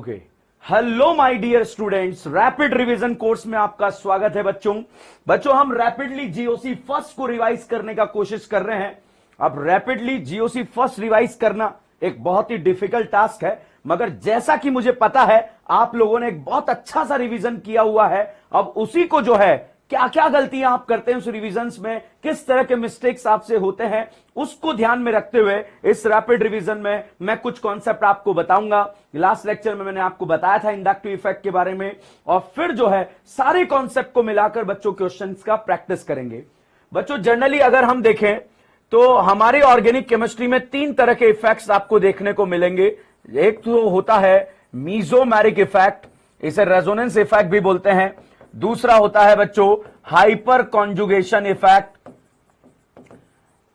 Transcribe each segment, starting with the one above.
Okay, hello my dear students, rapid revision course में आपका स्वागत है बच्चों हम रैपिडली जीओसी फर्स्ट को रिवाइज करने का कोशिश कर रहे हैं। अब रैपिडली जीओसी फर्स्ट रिवाइज करना एक बहुत ही डिफिकल्ट टास्क है, मगर जैसा कि मुझे पता है आप लोगों ने एक बहुत अच्छा सा रिवीजन किया हुआ है। अब उसी को जो है क्या क्या गलतियां आप करते हैं उस रिवीजन्स में, किस तरह के मिस्टेक्स आपसे होते हैं, उसको ध्यान में रखते हुए इस रैपिड रिवीजन में मैं कुछ कॉन्सेप्ट आपको बताऊंगा। लास्ट लेक्चर में मैंने आपको बताया था इंडक्टिव इफेक्ट के बारे में, और फिर जो है सारे कॉन्सेप्ट को मिलाकर बच्चों क्वेश्चंस का प्रैक्टिस करेंगे। बच्चों जनरली अगर हम देखें तो हमारी ऑर्गेनिक केमिस्ट्री में तीन तरह के इफेक्ट्स आपको देखने को मिलेंगे। एक तो होता है मीजोमेरिक इफेक्ट, इसे रेजोनेंस इफेक्ट भी बोलते हैं। दूसरा होता है बच्चों हाइपर कॉन्जुगेशन इफेक्ट,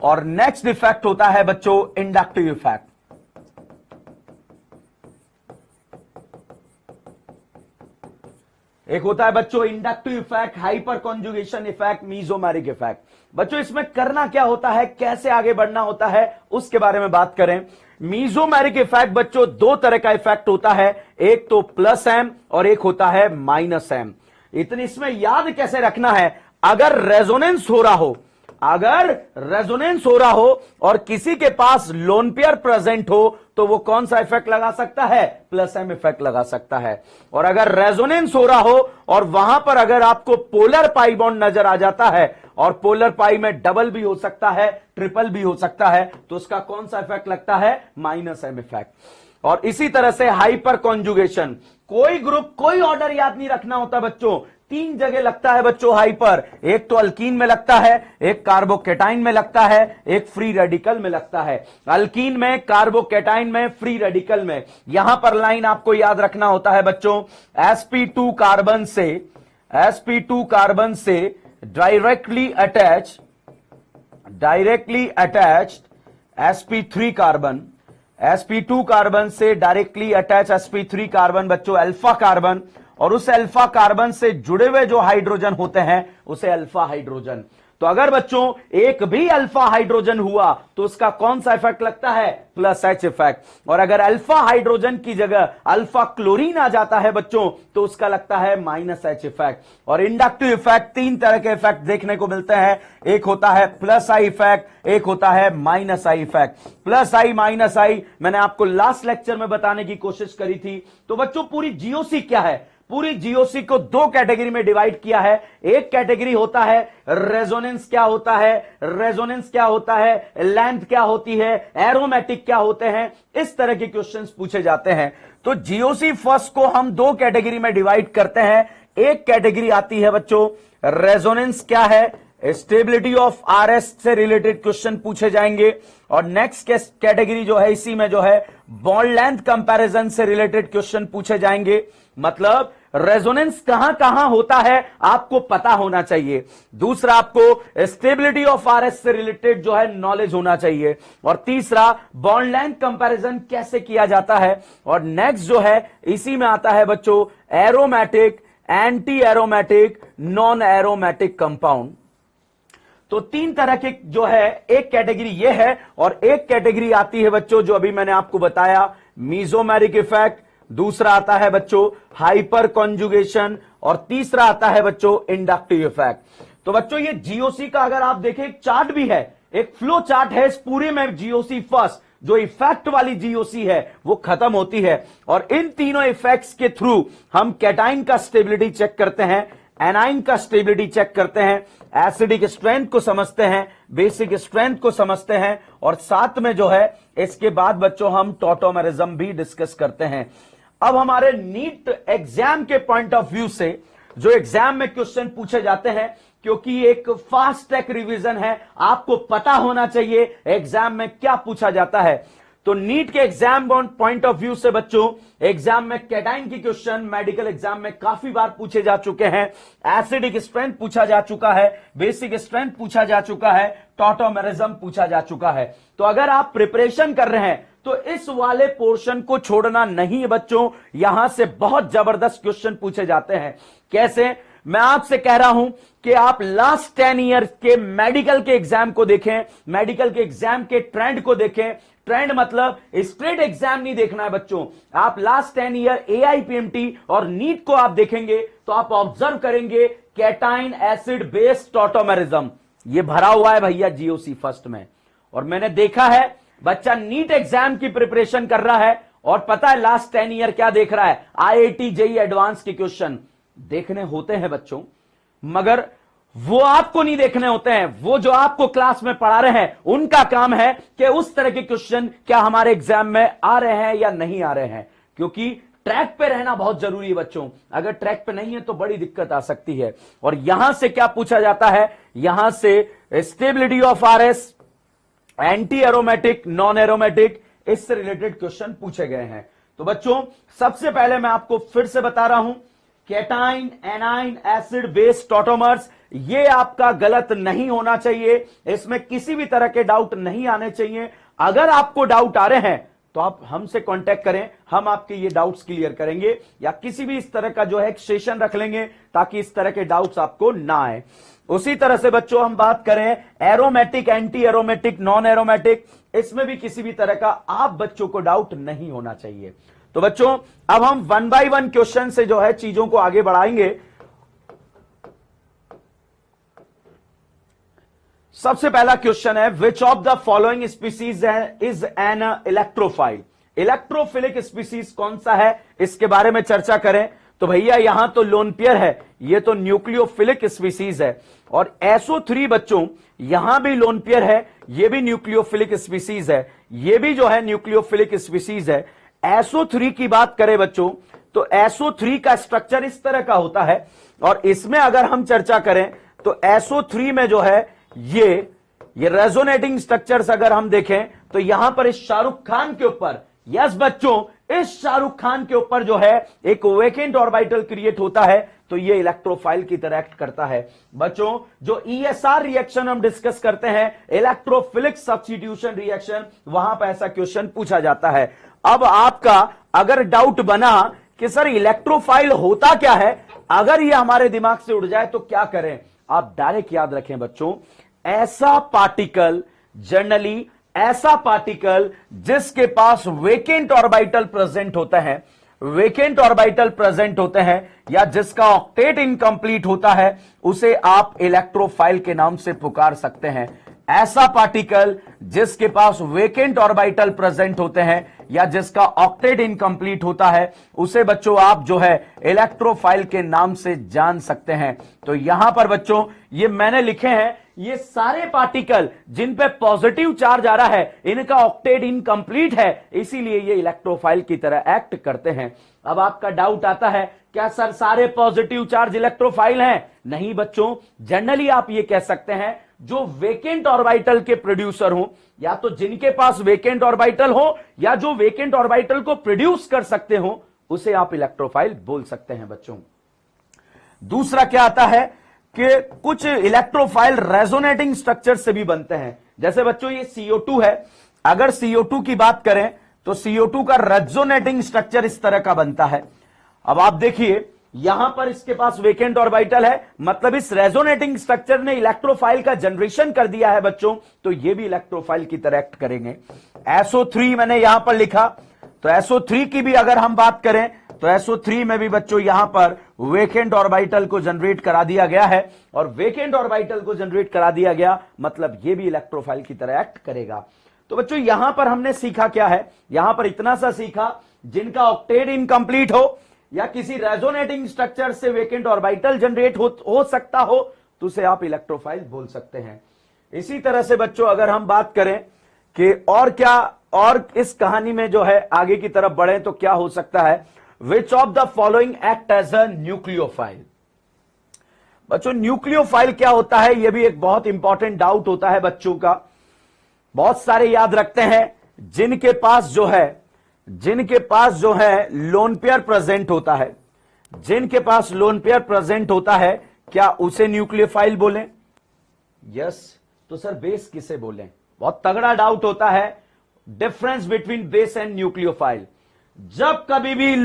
और नेक्स्ट इफेक्ट होता है बच्चों इंडक्टिव इफेक्ट। एक होता है बच्चों inductive effect, hyper conjugation effect, mesomeric effect. बच्चों इसमें करना क्या होता है, कैसे आगे बढ़ना होता है, उसके बारे में बात करें। मीजोमेरिक इफेक्ट बच्चों दो तरह का इफेक्ट होता है, एक तो प्लस एम और एक होता है माइनस एम। इतनी इसमें याद कैसे रखना है, अगर रेजोनेंस हो रहा हो और किसी के पास लोन पेयर प्रेजेंट हो तो वो कौन सा इफेक्ट लगा सकता है, प्लस एम इफेक्ट लगा सकता है। और अगर रेजोनेंस हो रहा हो और वहां पर अगर आपको पोलर पाई बॉन्ड नजर आ जाता है, और पोलर पाई में डबल भी हो सकता है, ट्रिपल भी हो सकता है, तो उसका कौन सा इफेक्ट लगता है, माइनस एम इफेक्ट। और इसी तरह से हाइपर कॉन्जुगेशन, कोई ग्रुप कोई ऑर्डर याद नहीं रखना होता बच्चों, तीन जगह लगता है बच्चों हाइपर, एक तो अल्कीन में लगता है, एक कार्बोकेटाइन में लगता है, एक फ्री रेडिकल में लगता है। अल्कीन में, कार्बोकेटाइन में, फ्री रेडिकल में। यहां पर लाइन आपको याद रखना होता है बच्चों, sp2 कार्बन से directly attached sp3 carbon, sp2 carbon से डायरेक्टली अटैच sp3 कार्बन बच्चों अल्फा कार्बन, और उस अल्फा कार्बन से जुड़े हुए जो हाइड्रोजन होते हैं उसे अल्फा हाइड्रोजन। तो अगर बच्चों एक भी अल्फा हाइड्रोजन हुआ तो उसका कौन सा इफेक्ट लगता है, प्लस एच इफेक्ट। और अगर अल्फा हाइड्रोजन की जगह अल्फा क्लोरीन आ जाता है बच्चों तो उसका लगता है माइनस एच इफेक्ट। और इंडक्टिव इफेक्ट तीन तरह के इफेक्ट देखने को मिलते हैं, एक होता है प्लस आई इफेक्ट, एक होता है minus I effect. Plus I minus I मैंने आपको लास्ट लेक्चर में बताने की कोशिश करी थी। तो बच्चों पूरी जीओसी क्या है, पूरी जीओसी को दो कैटेगरी में डिवाइड किया है। एक कैटेगरी होता है रेजोनेंस क्या होता है, लेंथ क्या होती है, एरोमेटिक क्या होते हैं, इस तरह के क्वेश्चंस पूछे जाते हैं। तो जीओसी फर्स्ट को हम दो कैटेगरी में डिवाइड करते हैं। एक कैटेगरी आती है बच्चों रेजोनेंस क्या है, स्टेबिलिटी ऑफ आरएस से रिलेटेड क्वेश्चन पूछे जाएंगे। और नेक्स्ट कैटेगरी जो है इसी में जो है बॉन्ड लेंथ कंपैरिजन से रिलेटेड क्वेश्चन पूछे जाएंगे। मतलब रेजोनेंस कहां कहां होता है आपको पता होना चाहिए। दूसरा आपको स्टेबिलिटी ऑफ आरएस से रिलेटेड जो है नॉलेज होना चाहिए। और तीसरा बॉन्ड लेंथ कंपैरिजन कैसे किया जाता है। और नेक्स्ट जो है इसी में आता है बच्चों aromatic, anti aromatic, non aromatic compound. तो तीन तरह के जो है, एक कैटेगरी ये है और एक कैटेगरी आती है बच्चों जो अभी मैंने आपको बताया मीजोमेरिक इफेक्ट, दूसरा आता है बच्चों हाइपर कॉन्जुगेशन, और तीसरा आता है बच्चों इंडक्टिव इफेक्ट। तो बच्चों ये जीओसी का अगर आप देखें एक चार्ट भी है, एक फ्लो चार्ट है इस पूरे में। जीओसी फर्स्ट जो इफेक्ट वाली जीओसी है वो खत्म होती है, और इन तीनों इफेक्ट्स के थ्रू हम कैटाइन का स्टेबिलिटी चेक करते हैं, एनाइन का स्टेबिलिटी चेक करते हैं, एसिडिक स्ट्रेंथ को समझते हैं, बेसिक स्ट्रेंथ को समझते हैं, और साथ में जो है इसके बाद बच्चों हम टॉटोमेरिज्म भी डिस्कस करते हैं। अब हमारे नीट एग्जाम के पॉइंट ऑफ व्यू से जो एग्जाम में क्वेश्चन पूछे जाते हैं, क्योंकि एक फास्ट ट्रैक रिवीजन है, आपको पता होना चाहिए एग्जाम में क्या पूछा जाता है। तो नीट के एग्जाम पॉइंट ऑफ व्यू से बच्चों एग्जाम में कैटाइन की क्वेश्चन मेडिकल एग्जाम में काफी बार पूछे जा चुके हैं। एसिडिक स्ट्रेंथ पूछा जा चुका है, बेसिक स्ट्रेंथ पूछा जा चुका है, टॉटोमेरिज्म पूछा जा चुका है। तो अगर आप प्रिपरेशन कर रहे हैं तो इस वाले पोर्शन को छोड़ना नहीं है बच्चों, यहां से बहुत जबरदस्त क्वेश्चन पूछे जाते हैं। कैसे, मैं आपसे कह रहा हूं कि आप लास्ट 10 ईयर के मेडिकल के एग्जाम को देखें, मेडिकल के एग्जाम के ट्रेंड को देखें, ट्रेंड मतलब स्ट्रेट एग्जाम नहीं देखना है बच्चों। आप लास्ट 10 ईयर AIPMT और नीट को आप देखेंगे तो आप ऑब्जर्व करेंगे कैटाइन एसिड बेस टॉटोमेरिज्म ये भरा हुआ है भैया GOC फर्स्ट में। और मैंने देखा है बच्चा नीट एग्जाम की प्रिपरेशन कर रहा है और पता है लास्ट 10 ईयर क्या देख रहा है, IIT JEE एडवांस के क्वेश्चन देखने होते हैं बच्चों, मगर वो आपको नहीं देखने होते हैं। वो जो आपको क्लास में पढ़ा रहे हैं उनका काम है कि उस तरह के क्वेश्चन क्या हमारे एग्जाम में आ रहे हैं या नहीं आ रहे हैं, क्योंकि ट्रैक पे रहना बहुत जरूरी है बच्चों। अगर ट्रैक पे नहीं है तो बड़ी दिक्कत आ सकती है। और यहां से क्या पूछा जाता है, यहां से stability of RS, anti aromatic, non aromatic, इससे रिलेटेड क्वेश्चन पूछे गए हैं। तो बच्चों सबसे पहले मैं आपको फिर से बता रहा हूं, cation A9 acid base tautomers ये आपका गलत नहीं होना चाहिए, इसमें किसी भी तरह के डाउट नहीं आने चाहिए। अगर आपको डाउट आ रहे हैं तो आप हमसे कांटेक्ट करें, हम आपके ये डाउट्स क्लियर करेंगे, या किसी भी इस तरह का जो है एक सेशन रख लेंगे ताकि इस तरह के डाउट्स आपको ना आए। उसी तरह से बच्चों हम बात करें aromatic, anti aromatic, non aromatic, इसमें भी किसी भी तरह का आप बच्चों को डाउट नहीं होना चाहिए। तो बच्चों अब हम 1 बाय 1 क्वेश्चन से जो है चीजों को आगे बढ़ाएंगे। सबसे पहला क्वेश्चन है, which of the following species is an electrophile. Electrophilic species कौन सा है, इसके बारे में चर्चा करें तो भैया यहां तो लोन पेयर है, ये तो न्यूक्लियोफिलिक स्पीसीज है। और SO3 बच्चों यहां भी लोन पेयर है, ये भी न्यूक्लियोफिलिक स्पीसीज है, ये भी जो है न्यूक्लियोफिलिक स्पीसीज है। SO3 की बात करें बच्चों तो SO3 का स्ट्रक्चर इस तरह का होता है, और इसमें अगर हम चर्चा करें तो SO3 में जो है ये रेजोनेटिंग स्ट्रक्चर्स अगर हम देखें तो यहां पर इस शाहरुख खान के ऊपर, यस बच्चों, इस शाहरुख खान के ऊपर जो है एक वेकेंट ऑर्बिटल क्रिएट होता है, तो ये इलेक्ट्रोफाइल की तरह एक्ट करता है। बच्चों जो ESR रिएक्शन हम डिस्कस करते हैं, इलेक्ट्रोफिलिक सब्स्टिट्यूशन रिएक्शन, वहां पर ऐसा क्वेश्चन पूछा जाता है। अब आपका अगर डाउट बना कि सर इलेक्ट्रोफाइल होता क्या है, अगर ये हमारे दिमाग से उड़ जाए तो क्या करें, आप डायरेक्ट याद रखें बच्चों, ऐसा पार्टिकल, जनरली ऐसा पार्टिकल जिसके पास वेकेंट ऑर्बिटल प्रेजेंट होता है, वेकेंट ऑर्बिटल प्रेजेंट होते हैं, या जिसका ऑक्टेट इनकंप्लीट होता है, उसे आप इलेक्ट्रोफाइल के नाम से पुकार सकते हैं। ऐसा पार्टिकल जिसके पास वेकेंट ऑर्बिटल प्रेजेंट होते हैं या जिसका ऑक्टेट इनकंप्लीट होता है, उसे बच्चों आप जो है इलेक्ट्रोफाइल के नाम से जान सकते हैं। तो यहां पर बच्चों ये मैंने लिखे हैं, ये सारे पार्टिकल जिन पे पॉजिटिव चार्ज आ रहा है, इनका ऑक्टेट इनकंप्लीट है, इसीलिए ये इलेक्ट्रोफाइल की तरह एक्ट करते हैं। अब आपका डाउट आता है, क्या सर सारे पॉजिटिव चार्ज इलेक्ट्रोफाइल हैं? नहीं बच्चों, जनरली आप ये कह सकते हैं जो वेकेंट ऑर्बिटल के प्रोड्यूसर हो, या तो जिनके पास वेकेंट ऑर्बिटल हो या जो वेकेंट ऑर्बिटल को प्रोड्यूस कर सकते हो, उसे आप इलेक्ट्रोफाइल बोल सकते हैं बच्चों। दूसरा क्या आता है कि कुछ इलेक्ट्रोफाइल रेजोनेटिंग स्ट्रक्चर से भी बनते हैं। जैसे बच्चों ये CO2 है, अगर CO2 की बात करें तो CO2 का रेजोनेटिंग स्ट्रक्चर इस तरह का बनता है। अब आप देखिए यहां पर इसके पास वेकेंट ऑर्बिटल है, मतलब इस रेजोनेटिंग स्ट्रक्चर ने इलेक्ट्रोफाइल का जनरेशन कर दिया है बच्चों, तो ये भी इलेक्ट्रोफाइल की तरह एक्ट करेंगे। SO3 मैंने यहां पर लिखा, तो SO3 की भी अगर हम बात करें तो SO3 में भी बच्चों यहां पर वेकेंट ऑर्बिटल को जनरेट करा दिया गया है, और वेकेंट ऑर्बिटल को जनरेट करा दिया गया मतलब ये भी इलेक्ट्रोफाइल की तरह एक्ट करेगा। तो बच्चों यहां पर हमने सीखा क्या है, यहां पर इतना सा सीखा, जिनका ऑक्टेट इनकंप्लीट हो या किसी रेजोनेटिंग स्ट्रक्चर से वेकेंट ऑर्बिटल जनरेट हो सकता हो, तो उसे आप इलेक्ट्रोफाइल बोल सकते हैं। इसी तरह से बच्चों अगर हम बात करें कि और क्या, और इस कहानी में जो है आगे की तरफ बढ़े तो क्या हो सकता है, which of the following act as a nucleophile. बच्चों न्यूक्लियोफाइल क्या होता है, यह भी एक बहुत इंपॉर्टेंट डाउट होता है बच्चों का। बहुत सारे याद रखते हैं जिनके पास जो है लोन पेयर प्रेजेंट होता है, जिनके पास लोन पेयर प्रेजेंट होता है, क्या उसे न्यूक्लियोफाइल बोलें? यस, तो सर बेस किसे बोलें? बहुत तगड़ा डाउट होता है difference between base and nucleophile. जब कभी भी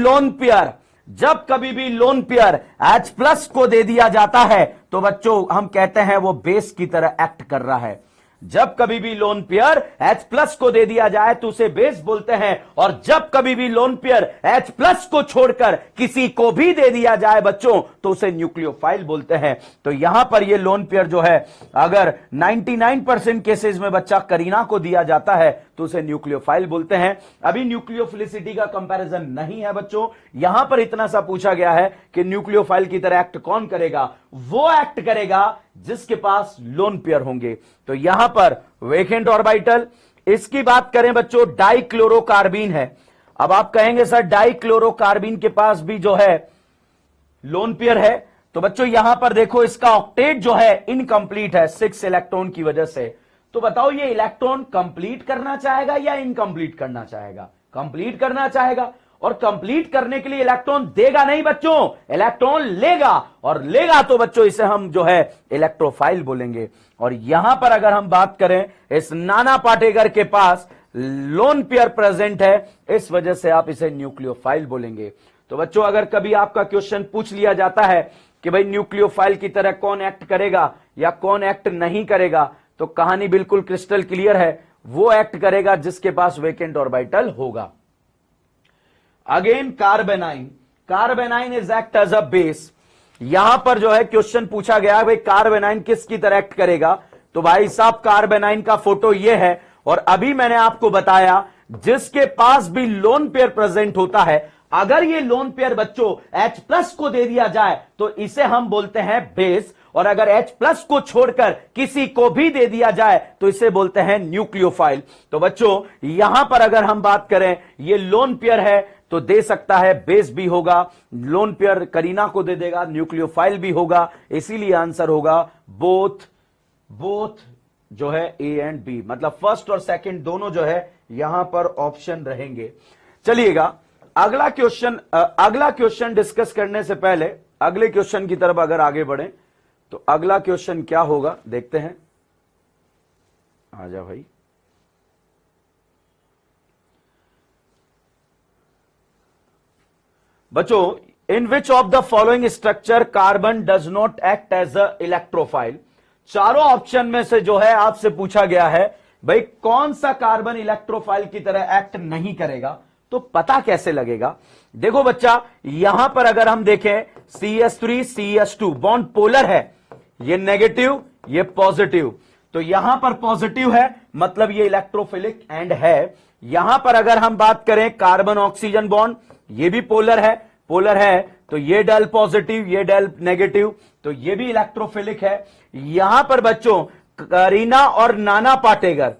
लोन पेयर H+ को दे दिया जाता है तो बच्चों हम कहते हैं वो बेस की तरह एक्ट कर रहा है। जब कभी भी लोन पेयर H+ को दे दिया जाए तो उसे बेस बोलते हैं, और जब कभी भी लोन पेयर H+ को छोड़कर किसी को भी दे दिया जाए बच्चों तो उसे न्यूक्लियोफाइल बोलते हैं। तो यहां पर ये लोन पेयर जो है, अगर 99% केसेस में बच्चा करीना को दिया जाता है तो उसे न्यूक्लियोफाइल बोलते हैं। अभी न्यूक्लियोफिलिसिटी का कंपैरिजन नहीं है बच्चों, यहां पर इतना सा पूछा गया है कि न्यूक्लियोफाइल की तरह एक्ट कौन करेगा, वो एक्ट करेगा जिसके पास लोन पेयर होंगे। तो यहां पर वेकेंट ऑर्बिटल, इसकी बात करें बच्चों डाइक्लोरोकार्बीन है। अब आप कहेंगे सर डाइक्लोरोकार्बीन के पास भी जो है लोन पेयर है, तो बच्चों यहां पर देखो इसका ऑक्टेट जो है इनकंप्लीट है 6 इलेक्ट्रॉन की वजह से। तो बताओ ये इलेक्ट्रॉन कंप्लीट करना चाहेगा या इनकंप्लीट करना चाहेगा? कंप्लीट करना चाहेगा, और कंप्लीट करने के लिए इलेक्ट्रॉन देगा नहीं बच्चों, इलेक्ट्रॉन लेगा, और लेगा तो बच्चों इसे हम जो है इलेक्ट्रोफाइल बोलेंगे। और यहां पर अगर हम बात करें, इस नाना पाटेकर के पास लोन पेयर प्रेजेंट है, इस वजह से आप इसे न्यूक्लियोफाइल बोलेंगे। तो बच्चों अगर कभी आपका क्वेश्चन पूछ लिया जाता है कि भाई न्यूक्लियोफाइल की तरह कौन एक्ट करेगा या कौन एक्ट नहीं करेगा, तो कहानी बिल्कुल क्रिस्टल क्लियर है, वो एक्ट करेगा जिसके पास वेकेंट ऑर्बिटल होगा। Again carbanion is act as a base. यहां पर जो है क्वेश्चन पूछा गया भाई कार्बेनाइन किसकी तरह एक्ट करेगा, तो भाई साहब कार्बेनाइन का फोटो ये है, और अभी मैंने आपको बताया जिसके पास भी लोन पेयर प्रेजेंट होता है, अगर ये लोन पेयर बच्चों H+ को दे दिया जाए तो इसे हम बोलते हैं बेस, और अगर H+ को छोड़कर किसी को भी दे दिया जाए तो इसे बोलते हैं न्यूक्लियोफाइल। तो बच्चों यहां पर अगर हम बात करें, ये लोन पेयर है तो दे सकता है बेस भी होगा, लोन पेयर करीना को दे देगा, न्यूक्लियोफाइल भी होगा, इसीलिए आंसर होगा बोथ जो है A एंड B, मतलब फर्स्ट और सेकंड दोनों जो है यहां पर ऑप्शन रहेंगे। चलिएगा अगला क्वेश्चन डिस्कस करने से पहले अगले क्वेश्चन की तरफ अगर आगे बढ़े तो अगला क्वेश्चन क्या होगा देखते हैं। आजा भाई, बच्चों in which of the following structure carbon does not act as a electrophile. चारों ऑप्शन में से जो है आपसे पूछा गया है भाई कौन सा कार्बन इलेक्ट्रोफाइल की तरह एक्ट नहीं करेगा, तो पता कैसे लगेगा? देखो बच्चा यहां पर अगर हम देखें CH3 CH2 बॉन्ड पोलर है, ये नेगेटिव ये पॉजिटिव, तो यहां पर पॉजिटिव है मतलब ये इलेक्ट्रोफिलिक एंड है। यहां पर अगर हम बात करें कार्बन ऑक्सीजन बॉन्ड, ये भी पोलर है तो ये डेल पॉजिटिव ये डेल नेगेटिव, तो ये भी इलेक्ट्रोफिलिक है। यहां पर बच्चों करीना और नाना पाटेकर,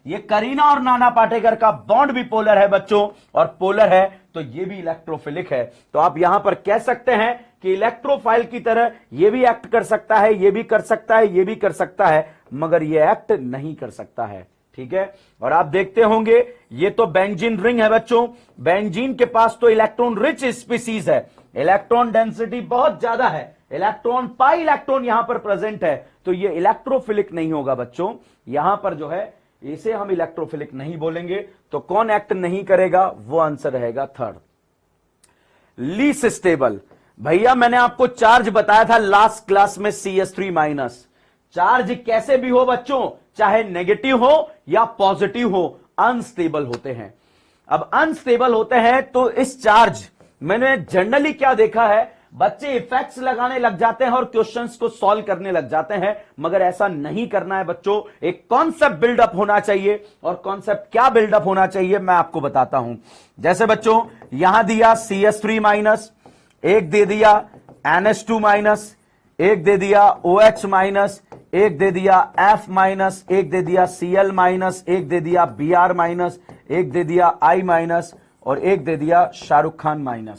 ये करीना और नाना पाटेकर का बॉन्ड भी पोलर है बच्चों, और पोलर है तो ये भी इलेक्ट्रोफिलिक है। तो आप यहां पर कह सकते हैं कि इलेक्ट्रोफाइल की तरह ये भी एक्ट कर सकता है, ये भी कर सकता है, ये भी कर सकता है, मगर ये एक्ट नहीं कर सकता है। ठीक है, और आप देखते होंगे ये तो बेंजीन रिंग है बच्चों, बेंजीन के पास तो इलेक्ट्रॉन रिच स्पीसीज है, इलेक्ट्रॉन डेंसिटी बहुत ज्यादा है, इलेक्ट्रॉन पाई इलेक्ट्रॉन यहां पर प्रेजेंट है, तो ये इलेक्ट्रोफिलिक नहीं होगा बच्चों। यहां पर जो है इसे हम इलेक्ट्रोफिलिक नहीं बोलेंगे। तो कौन एक्ट नहीं करेगा, वो आंसर रहेगा थर्ड। लीस्ट स्टेबल, भैया मैंने आपको चार्ज बताया था लास्ट क्लास में CH3-। चार्ज कैसे भी हो बच्चों, चाहे नेगेटिव हो या पॉजिटिव हो, अनस्टेबल होते हैं। अब अनस्टेबल होते हैं तो इस चार्ज मैंने जनरली क्या देखा है, बच्चे इफेक्ट्स लगाने लग जाते हैं और क्वेश्चंस को सॉल्व करने लग जाते हैं, मगर ऐसा नहीं करना है बच्चों। एक कॉन्सेप्ट बिल्डअप होना चाहिए, और कॉन्सेप्ट क्या बिल्डअप होना चाहिए मैं आपको बताता हूं। जैसे बच्चों यहां दिया CH3-, एक दे दिया NH2-, एक दे दिया OH-, एक दे दिया F-, एक दे दिया Cl-, एक दे दिया Br-, एक दे दिया I-, और एक दे दिया शाहरुख खान-।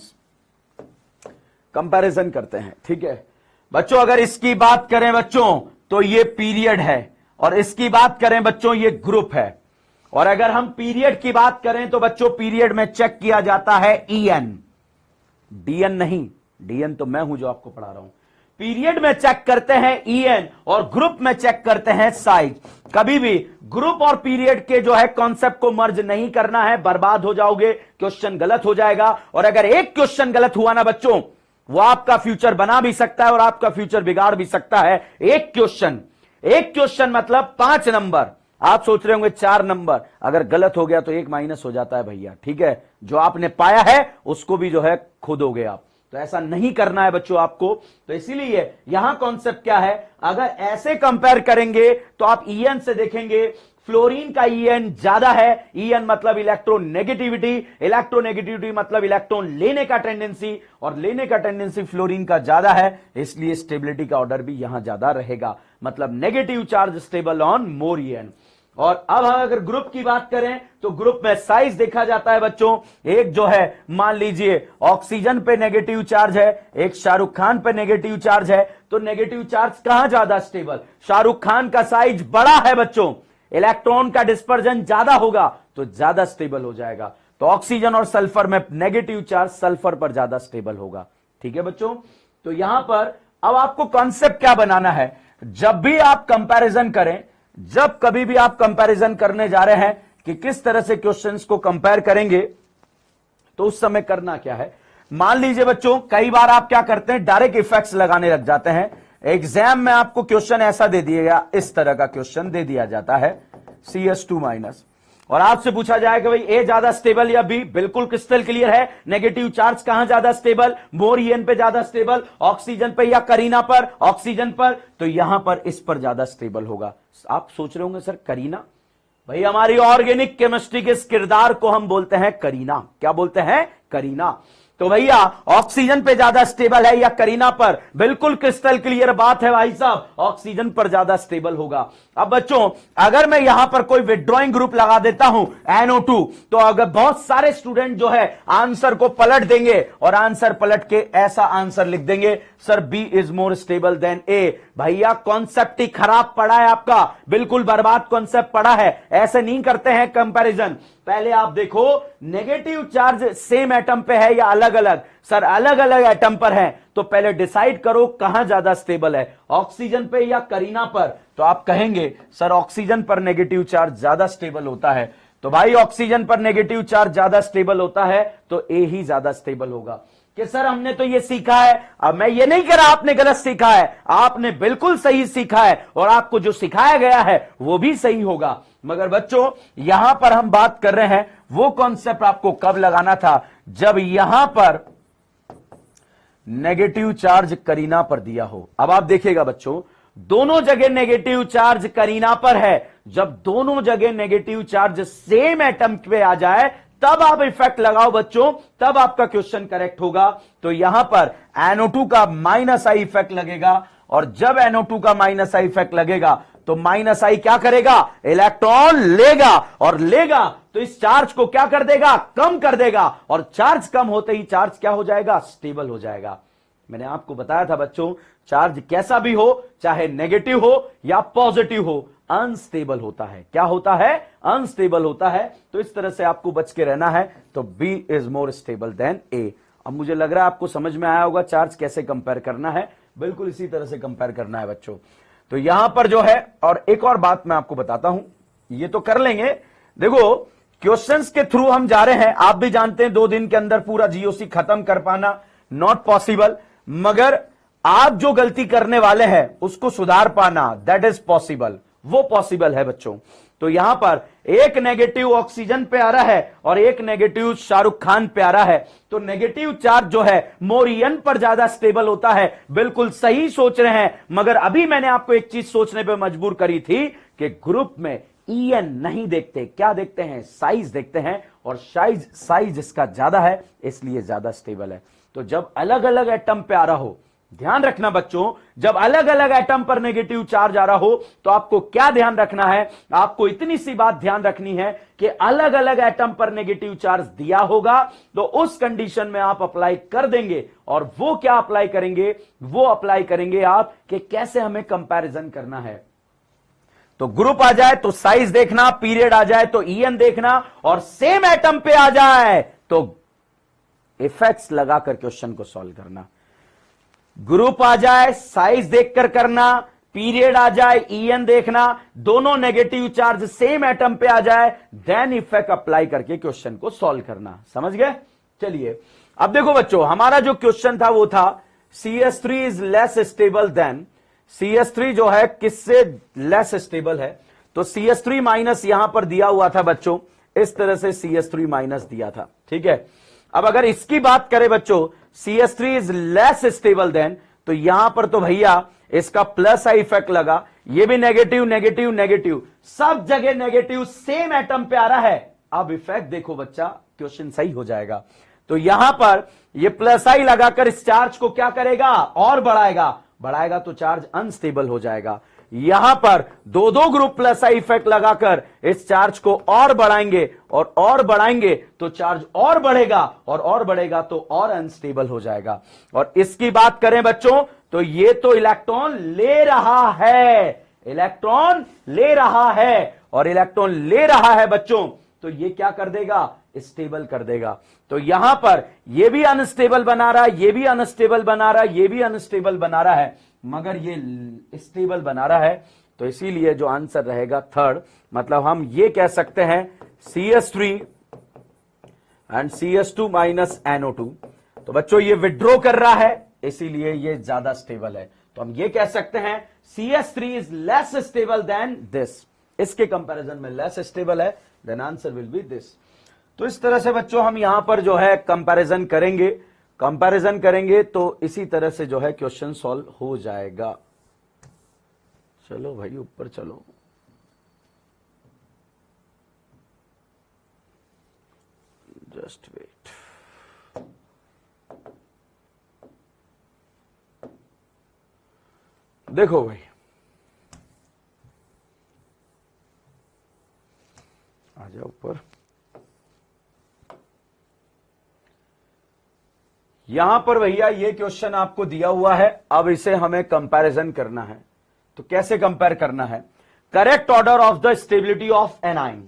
कंपैरिजन करते हैं, ठीक है बच्चों। अगर इसकी बात करें बच्चों तो ये पीरियड है, और इसकी बात करें बच्चों ये ग्रुप है। और अगर हम पीरियड की बात करें तो बच्चों पीरियड में चेक किया जाता है EN, DN नहीं, DN तो मैं हूं जो आपको पढ़ा रहा हूं। पीरियड में चेक करते हैं EN, और ग्रुप में चेक करते हैं साइज। कभी भी ग्रुप और पीरियड के जो है कॉन्सेप्ट को मर्ज नहीं करना है, बर्बाद हो जाओगे, क्वेश्चन गलत हो जाएगा। और अगर एक क्वेश्चन गलत हुआ ना बच्चों, वो आपका फ्यूचर बना भी सकता है और आपका फ्यूचर बिगाड़ भी सकता है। एक क्वेश्चन एक क्वेश्चन मतलब 5 नंबर। आप सोच रहे होंगे 4 नंबर, अगर गलत हो गया तो 1 माइनस हो जाता है भैया, ठीक है। जो आपने पाया है उसको भी जो है खोदोगे आप, तो ऐसा नहीं करना है बच्चों आपको। तो इसीलिए यहां कॉन्सेप्ट क्या है, अगर ऐसे कंपेयर करेंगे तो आप ईएन से देखेंगे, फ्लोरीन का ईएन ज्यादा है। ईएन मतलब इलेक्ट्रोनेगेटिविटी, इलेक्ट्रोनेगेटिविटी मतलब इलेक्ट्रॉन लेने का टेंडेंसी, और लेने का टेंडेंसी फ्लोरीन का ज्यादा है, इसलिए स्टेबिलिटी का ऑर्डर भी यहां ज्यादा रहेगा, मतलब negative charge stable on more EN. और अब हम अगर ग्रुप की बात करें तो ग्रुप में साइज देखा जाता है बच्चों। एक जो है मान लीजिए ऑक्सीजन पे नेगेटिव चार्ज है, एक शाहरुख खान पे नेगेटिव चार्ज है, तो नेगेटिव चार्ज कहां ज्यादा स्टेबल, शाहरुख खान का साइज बड़ा है बच्चों, इलेक्ट्रॉन का डिस्पर्जन ज्यादा होगा तो ज्यादा स्टेबल हो जाएगा। तो ऑक्सीजन और सल्फर में नेगेटिव चार्ज सल्फर पर ज्यादा स्टेबल होगा, ठीक है बच्चों। तो यहां पर अब आपको कॉन्सेप्ट क्या बनाना है, जब भी आप कंपैरिजन करें, जब कभी भी आप कंपैरिजन करने जा रहे हैं कि किस तरह से क्वेश्चंस को कंपेयर करेंगे, तो उस समय करना क्या है। मान लीजिए बच्चों कई बार आप क्या करते हैं, डायरेक्ट इफेक्ट्स लगाने लग जाते हैं। एग्जाम में आपको क्वेश्चन ऐसा दे दिएगा, इस तरह का क्वेश्चन दे दिया जाता है CS2 माइनस, और आपसे पूछा जाए कि भाई ए ज्यादा स्टेबल या बी, बिल्कुल क्रिस्टल क्लियर है, नेगेटिव चार्ज कहां ज्यादा स्टेबल, मोर ईएन पे ज्यादा स्टेबल, ऑक्सीजन पे या करीना पर, ऑक्सीजन पर, तो यहां पर इस पर ज्यादा स्टेबल होगा। आप सोच रहे होंगे सर करीना, भाई हमारी ऑर्गेनिक केमिस्ट्री के इस किरदार को हम बोलते हैं करीना। क्या बोलते हैं, करीना। तो भैया ऑक्सीजन पे ज्यादा स्टेबल है या करीना पर, बिल्कुल क्रिस्टल क्लियर बात है भाई साहब, ऑक्सीजन पर ज्यादा स्टेबल होगा। अब बच्चों अगर मैं यहां पर कोई विड्रॉइंग ग्रुप लगा देता हूं NO2, तो अगर बहुत सारे स्टूडेंट जो है आंसर को पलट देंगे और आंसर पलट के ऐसा आंसर लिख देंगे, sir B is more stable than A. भैया कॉन्सेप्ट ही खराब पड़ा है आपका, बिल्कुल बर्बाद कॉन्सेप्ट पड़ा है। ऐसे नहीं करते हैं कंपैरिजन। पहले आप देखो नेगेटिव चार्ज सेम एटम पे है या अलग अलग, सर अलग अलग एटम पर है, तो पहले डिसाइड करो कहां ज्यादा स्टेबल है, ऑक्सीजन पे या करीना पर। तो आप कहेंगे सर ऑक्सीजन पर नेगेटिव चार्ज ज्यादा स्टेबल होता है, तो भाई ऑक्सीजन पर नेगेटिव चार्ज ज्यादा स्टेबल होता है तो ए ही ज्यादा स्टेबल होगा। कि सर हमने तो ये सीखा है, अब मैं ये नहीं कह रहा आपने गलत सीखा है, आपने बिल्कुल सही सीखा है, और आपको जो सिखाया गया है वो भी सही होगा। मगर बच्चों यहां पर हम बात कर रहे हैं वो कॉन्सेप्ट आपको कब लगाना था, जब यहां पर नेगेटिव चार्ज करीना पर दिया हो। अब आप देखिएगा बच्चों दोनों जगह नेगेटिव चार्ज करीना पर है, जब दोनों जगह नेगेटिव चार्ज सेम एटम पे आ जाए तब आप इफेक्ट लगाओ बच्चों, तब आपका क्वेश्चन करेक्ट होगा। तो यहां पर NO2 का माइनस आई इफेक्ट लगेगा, और जब NO2 का माइनस आई इफेक्ट लगेगा तो माइनस आई क्या करेगा, इलेक्ट्रॉन लेगा, और लेगा तो इस चार्ज को क्या कर देगा, कम कर देगा, और चार्ज कम होते ही चार्ज क्या हो जाएगा, स्टेबल हो जाएगा। मैंने आपको बताया था बच्चों चार्ज कैसा भी हो, चाहे नेगेटिव हो या पॉजिटिव हो, अनस्टेबल होता है। क्या होता है, अनस्टेबल होता है। तो इस तरह से आपको बच के रहना है। तो B is more stable than A. अब मुझे लग रहा है आपको समझ में आया होगा चार्ज कैसे कंपेयर करना है, बिल्कुल इसी तरह से कंपेयर करना है बच्चों। तो यहां पर जो है, और एक और बात मैं आपको बताता हूं, ये तो कर लेंगे, देखो क्वेश्चंस के थ्रू हम जा रहे हैं, आप भी जानते हैं 2 दिन के अंदर पूरा जीओसी खत्म कर पाना नॉट पॉसिबल, मगर आप जो गलती करने वाले हैं उसको सुधार पाना दैट इज पॉसिबल, वो पॉसिबल है बच्चों। तो यहां पर एक नेगेटिव ऑक्सीजन पे आ रहा है और एक नेगेटिव शाहरुख खान पे आ रहा है, तो नेगेटिव चार्ज जो है मोर ईएन पर ज्यादा स्टेबल होता है। बिल्कुल सही सोच रहे हैं, मगर अभी मैंने आपको एक चीज सोचने पे मजबूर करी थी कि ग्रुप में ईएन नहीं देखते, क्या देखते हैं, साइज देखते हैं, और साइज इसका ज्यादा है इसलिए ज्यादा स्टेबल है। तो जब अलग अलग एटम पे आ रहा हो, ध्यान रखना बच्चों, जब अलग अलग एटम पर नेगेटिव चार्ज आ रहा हो तो आपको क्या ध्यान रखना है, आपको इतनी सी बात ध्यान रखनी है कि अलग अलग एटम पर नेगेटिव चार्ज दिया होगा तो उस कंडीशन में आप अप्लाई कर देंगे। और वो क्या अप्लाई करेंगे, वो अप्लाई करेंगे आप कि कैसे हमें कंपैरिजन करना है। तो ग्रुप आ जाए तो साइज देखना, पीरियड आ जाए तो ईएन देखना, और सेम एटम पे आ जाए तो इफेक्ट्स लगाकर क्वेश्चन को सॉल्व करना। ग्रुप आ जाए साइज देखकर करना, पीरियड आ जाए ईएन देखना, दोनों नेगेटिव चार्ज सेम एटम पे आ जाए, देन इफेक्ट अप्लाई करके क्वेश्चन को सॉल्व करना। समझ गए? चलिए अब देखो बच्चों, हमारा जो क्वेश्चन था वो था CS3 is less stable then CH3 जो है किससे लेस स्टेबल है, तो CH3 माइनस यहां पर दिया हुआ था बच्चों, इस तरह से CH3 माइनस दिया था, ठीक है। अब अगर इसकी बात करें बच्चों, CH3 is less stable then, तो यहां पर तो भैया इसका प्लस आई इफेक्ट लगा, ये भी नेगेटिव नेगेटिव नेगेटिव, सब जगह नेगेटिव, सेम एटम पे आ रहा है। अब इफेक्ट देखो बच्चा, क्वेश्चन सही हो जाएगा। तो यहां पर ये प्लस आई लगाकर इस चार्ज को क्या करेगा, और बढ़ाएगा, बढ़ाएगा तो चार्ज अनस्टेबल हो जाएगा। यहां पर दो दो ग्रुप प्लस आई इफेक्ट लगाकर इस चार्ज को और बढ़ाएंगे, और बढ़ाएंगे तो चार्ज और बढ़ेगा, और बढ़ेगा तो और अनस्टेबल हो जाएगा। और इसकी बात करें बच्चों, तो ये तो इलेक्ट्रॉन ले रहा है, इलेक्ट्रॉन ले रहा है, और इलेक्ट्रॉन ले रहा है बच्चों, तो ये क्या कर देगा, स्टेबल कर देगा। तो यहां पर ये भी अनस्टेबल बना रहा है, ये भी अनस्टेबल बना रहा है, ये भी अनस्टेबल बना रहा है, मगर ये स्टेबल बना रहा है। तो इसीलिए जो आंसर रहेगा थर्ड, मतलब हम ये कह सकते हैं CH3 and CH2 minus NO2। तो बच्चों ये विड्रॉ कर रहा है, इसीलिए ये ज्यादा स्टेबल है। तो हम ये कह सकते हैं CH3 is less stable than this, इसके कंपैरिजन में लेस स्टेबल है, then answer will be this. तो इस तरह से बच्चों हम यहां पर जो है कंपैरिजन करेंगे तो इसी तरह से जो है क्वेश्चन सॉल्व हो जाएगा। चलो भाई ऊपर चलो। Just wait. देखो भाई, आ जाओ ऊपर। यहां पर भैया ये क्वेश्चन आपको दिया हुआ है, अब इसे हमें कंपैरिजन करना है। तो कैसे कंपेयर करना है, correct order of the stability of anion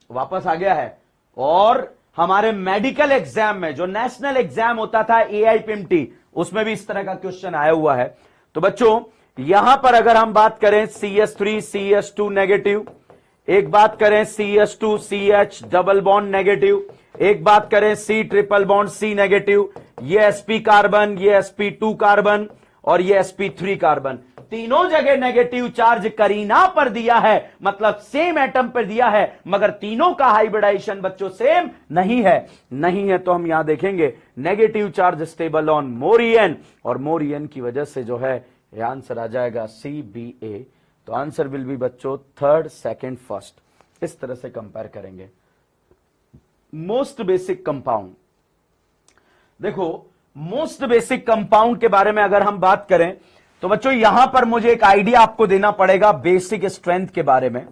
वापस आ गया है। और हमारे मेडिकल एग्जाम में जो नेशनल एग्जाम होता था AIPMT, उसमें भी इस तरह का क्वेश्चन आया हुआ है। तो बच्चों यहां पर अगर हम बात करें CH3 CH2 नेगेटिव, एक बात करें CH2 CH double bond negative, एक बात करें C triple bond C negative, ये sp कार्बन, ये sp2 कार्बन और ये sp3 कार्बन, तीनों जगह नेगेटिव चार्ज करीना पर दिया है, मतलब सेम एटम पर दिया है, मगर तीनों का हाइब्रिडाइजेशन बच्चों सेम नहीं है। तो हम यहां देखेंगे negative charge stable on Mauryan, और मोरियन की वजह से जो है यह आंसर आ जाएगा CBA। तो आंसर विल बी बच्चों थर्ड, सेकंड, फर्स्ट। इस तरह से कंपेयर करेंगे। मोस्ट बेसिक कंपाउंड, देखो मोस्ट बेसिक कंपाउंड के बारे में अगर हम बात करें तो बच्चों यहां पर मुझे एक आइडिया आपको देना पड़ेगा बेसिक स्ट्रेंथ के बारे में।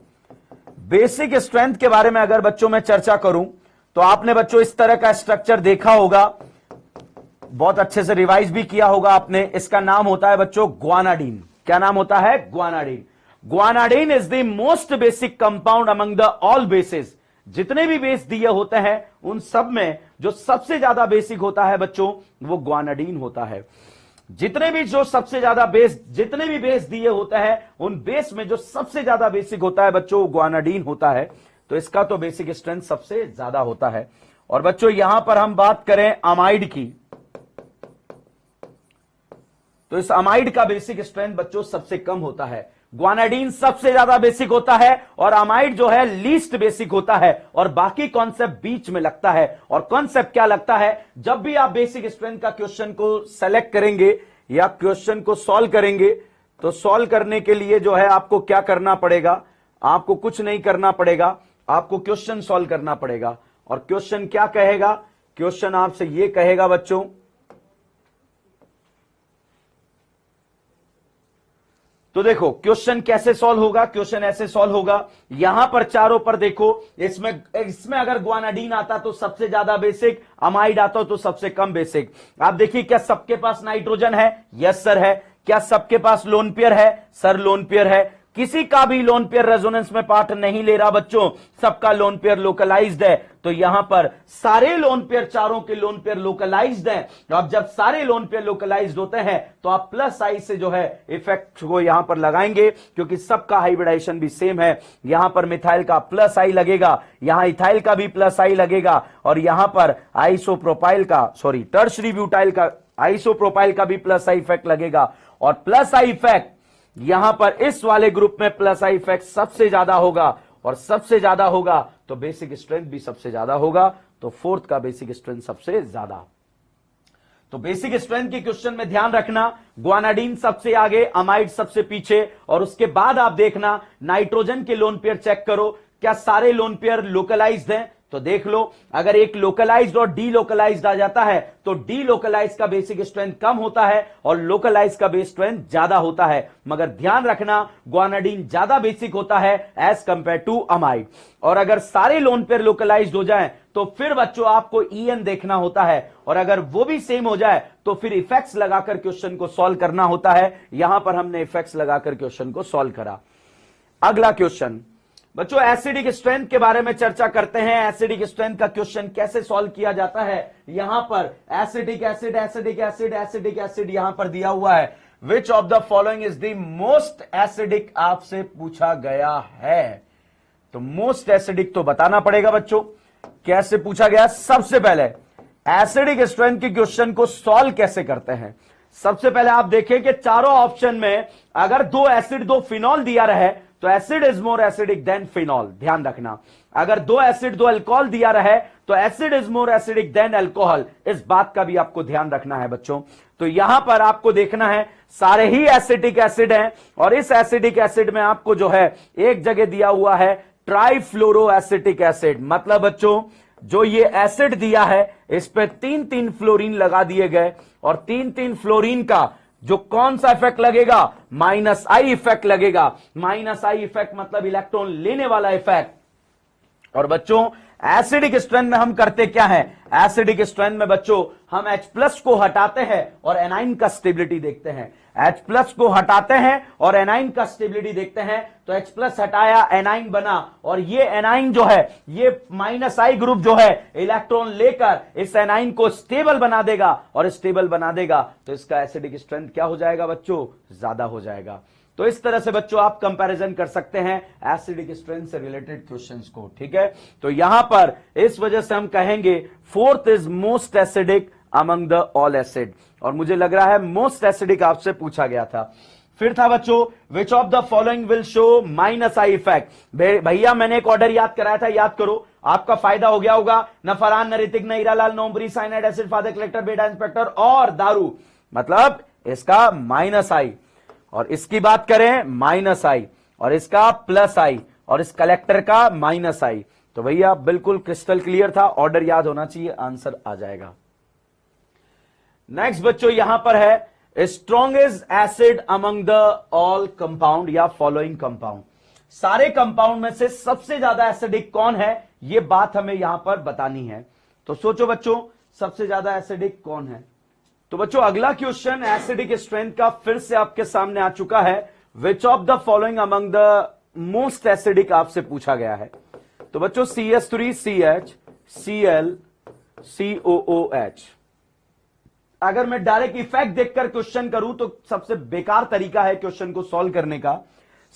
बेसिक स्ट्रेंथ के बारे में अगर बच्चों मैं चर्चा करूं तो आपने बच्चों इस तरह का स्ट्रक्चर देखा होगा, बहुत अच्छे से रिवाइज भी किया होगा आपने। इसका नाम होता है बच्चों ग्वानाडीन। क्या नाम होता है, guanidine. Guanidine is the most basic compound among the all bases. जितने भी बेस दिए होते हैं उन सब में जो सबसे ज्यादा बेसिक होता है बच्चों वो ग्वानाडीन होता है। जितने भी बेस दिए होते हैं उन बेस में जो सबसे ज्यादा बेसिक होता है बच्चों ग्वानाडीन होता है। तो इसका तो बेसिक स्ट्रेंथ सबसे ज्यादा होता है। और बच्चों यहां पर हम बात करें अमाइड की, तो इस अमाइड का बेसिक स्ट्रेंथ बच्चों सबसे कम होता है। ग्वानाडीन सबसे ज्यादा बेसिक होता है और अमाइड जो है लीस्ट बेसिक होता है, और बाकी कॉन्सेप्ट बीच में लगता है। और कॉन्सेप्ट क्या लगता है, जब भी आप बेसिक स्ट्रेंथ का क्वेश्चन को सेलेक्ट करेंगे या क्वेश्चन को सॉल्व करेंगे, तो सॉल्व करने के लिए जो है आपको क्या करना पड़ेगा, आपको कुछ नहीं करना पड़ेगा, आपको क्वेश्चन सॉल्व करना पड़ेगा। और क्वेश्चन क्या कहेगा, क्वेश्चन आपसे यह कहेगा बच्चों, तो देखो क्वेश्चन कैसे सॉल्व होगा, क्वेश्चन ऐसे सॉल्व होगा। यहां पर चारों पर देखो, इसमें अगर ग्वानाडीन आता तो सबसे ज्यादा बेसिक, अमाइड आता तो सबसे कम बेसिक। आप देखिए क्या सबके पास नाइट्रोजन है, यस सर है। क्या सबके पास लोन पेयर है, सर लोन पेयर है। किसी का भी लोन पेयर रेजोनेंस में पार्ट नहीं ले रहा बच्चों, सबका लोन पेयर लोकलाइज्ड है। तो यहां पर सारे लोन पेयर, चारों के लोन पेयर लोकलाइज्ड हैं। अब जब सारे लोन पेयर लोकलाइज्ड होते हैं तो आप प्लस आई से जो है इफेक्ट को यहां पर लगाएंगे, क्योंकि सबका हाइब्रिडाइजेशन भी सेम है। यहां पर मिथाइल का प्लस आई लगेगा, यहां इथाइल का भी प्लस आई लगेगा, और यहां पर टर्शरी ब्यूटाइल का, आइसोप्रोपाइल का भी प्लस आई इफेक्ट लगेगा। और प्लस आई इफेक्ट यहां पर इस वाले ग्रुप में प्लस आई इफेक्ट सबसे ज्यादा होगा, और सबसे ज्यादा होगा तो बेसिक स्ट्रेंथ भी सबसे ज्यादा होगा, तो फोर्थ का बेसिक स्ट्रेंथ सबसे ज्यादा। तो बेसिक स्ट्रेंथ के क्वेश्चन में ध्यान रखना, ग्वानाडीन सबसे आगे, अमाइड सबसे पीछे, और उसके बाद आप देखना नाइट्रोजन के लोन पेयर चेक करो, क्या सारे लोन पेयर लोकलाइज्ड हैं? तो देख लो, अगर एक लोकलाइज्ड और डीलोकलाइज्ड आ जाता है तो डीलोकलाइज्ड का बेसिक स्ट्रेंथ कम होता है और लोकलाइज्ड का बेस स्ट्रेंथ ज्यादा होता है। मगर ध्यान रखना, ग्वानाडीन ज्यादा बेसिक होता है एज कंपेयर टू अमाइड। और अगर सारे लोन पेयर लोकलाइज्ड हो जाएं तो फिर बच्चों आपको ईएन देखना होता है, और अगर वो भी सेम हो जाए तो फिर इफेक्ट्स लगाकर क्वेश्चन को सॉल्व करना होता है। यहां पर हमने इफेक्ट्स लगाकर क्वेश्चन को सॉल्व करा। अगला क्वेश्चन बच्चों, एसिडिक स्ट्रेंथ के बारे में चर्चा करते हैं। एसिडिक स्ट्रेंथ का क्वेश्चन कैसे सॉल्व किया जाता है? यहां पर acidic acid acidic acid acidic acid यहां पर दिया हुआ है। Which of the following is the most acidic आपसे पूछा गया है। तो मोस्ट एसिडिक तो बताना पड़ेगा बच्चों, कैसे पूछा गया। सबसे पहले एसिडिक स्ट्रेंथ के क्वेश्चन को सॉल्व कैसे करते हैं। सबसे पहले आप देखें कि चारों ऑप्शन में अगर दो एसिड दो फिनॉल दिया रहे तो acid is more acidic then phenol. ध्यान रखना, अगर दो एसिड दो अल्कोहल दिया रहे तो acid is more acidic than alcohol. इस बात का भी आपको ध्यान रखना है बच्चों। तो यहां पर आपको देखना है सारे ही एसिटिक एसिड हैं, और इस एसिडिक एसिड में आपको जो है एक जगह दिया हुआ है ट्राइफ्लोरो एसिटिक एसिड। मतलब बच्चों जो ये एसिड दिया है इस पे 3-3 फ्लोरीन लगा दिए गए, और 3-3 फ्लोरीन का जो कौन सा इफेक्ट लगेगा? माइनस आई इफेक्ट लगेगा। माइनस आई इफेक्ट मतलब इलेक्ट्रॉन लेने वाला इफेक्ट। और बच्चों एसिडिक स्ट्रेंथ में हम करते क्या है? एसिडिक स्ट्रेंथ में बच्चों हम H+ को हटाते हैं और एनाइन का स्टेबिलिटी देखते हैं। H+ को हटाते हैं और एनाइन का स्टेबिलिटी देखते हैं। तो H+ हटाया, एनाइन बना, और ये एनाइन जो है ये माइनस आई ग्रुप जो है इलेक्ट्रॉन लेकर इस एनाइन को स्टेबल बना देगा, और स्टेबल बना देगा तो इसका एसिडिक स्ट्रेंथ क्या हो जाएगा बच्चों? ज्यादा हो जाएगा। तो इस तरह से बच्चों आप कंपैरिजन कर सकते हैं एसिडिक स्ट्रेंथ से रिलेटेड क्वेश्चंस को। ठीक है, तो यहां पर इस वजह से हम कहेंगे fourth is most acidic among the all acid, और मुझे लग रहा है मोस्ट एसिडिक आपसे पूछा गया था। फिर था बच्चों विच of the following will show minus I effect. भैया मैंने एक ऑर्डर याद कराया था, याद करो, आपका फायदा हो गया होगा। न फरहान, न ऋतिक, न हीरालाल, न Omri, cyanide acid, father collector, बेटा इंस्पेक्टर और दारू। मतलब इसका माइनस आई, और इसकी बात करें माइनस आई, और इसका प्लस आई, और इस कलेक्टर का माइनस आई। तो भैया बिल्कुल क्रिस्टल क्लियर था, ऑर्डर याद होना चाहिए, आंसर आ जाएगा। नेक्स्ट बच्चों यहां पर है strongest acid among the all compound या फॉलोइंग कंपाउंड। सारे कंपाउंड में से सबसे ज्यादा एसिडिक कौन है, यह बात हमें यहां पर बतानी है। तो सोचो बच्चों सबसे ज्यादा एसिडिक कौन है। तो बच्चों अगला क्वेश्चन एसिडिक स्ट्रेंथ का फिर से आपके सामने आ चुका है। Which of the following among the most acidic आपसे पूछा गया है। तो बच्चों CH3CH Cl COOH। अगर मैं डायरेक्ट इफेक्ट देखकर क्वेश्चन करूं तो सबसे बेकार तरीका है क्वेश्चन को सॉल्व करने का।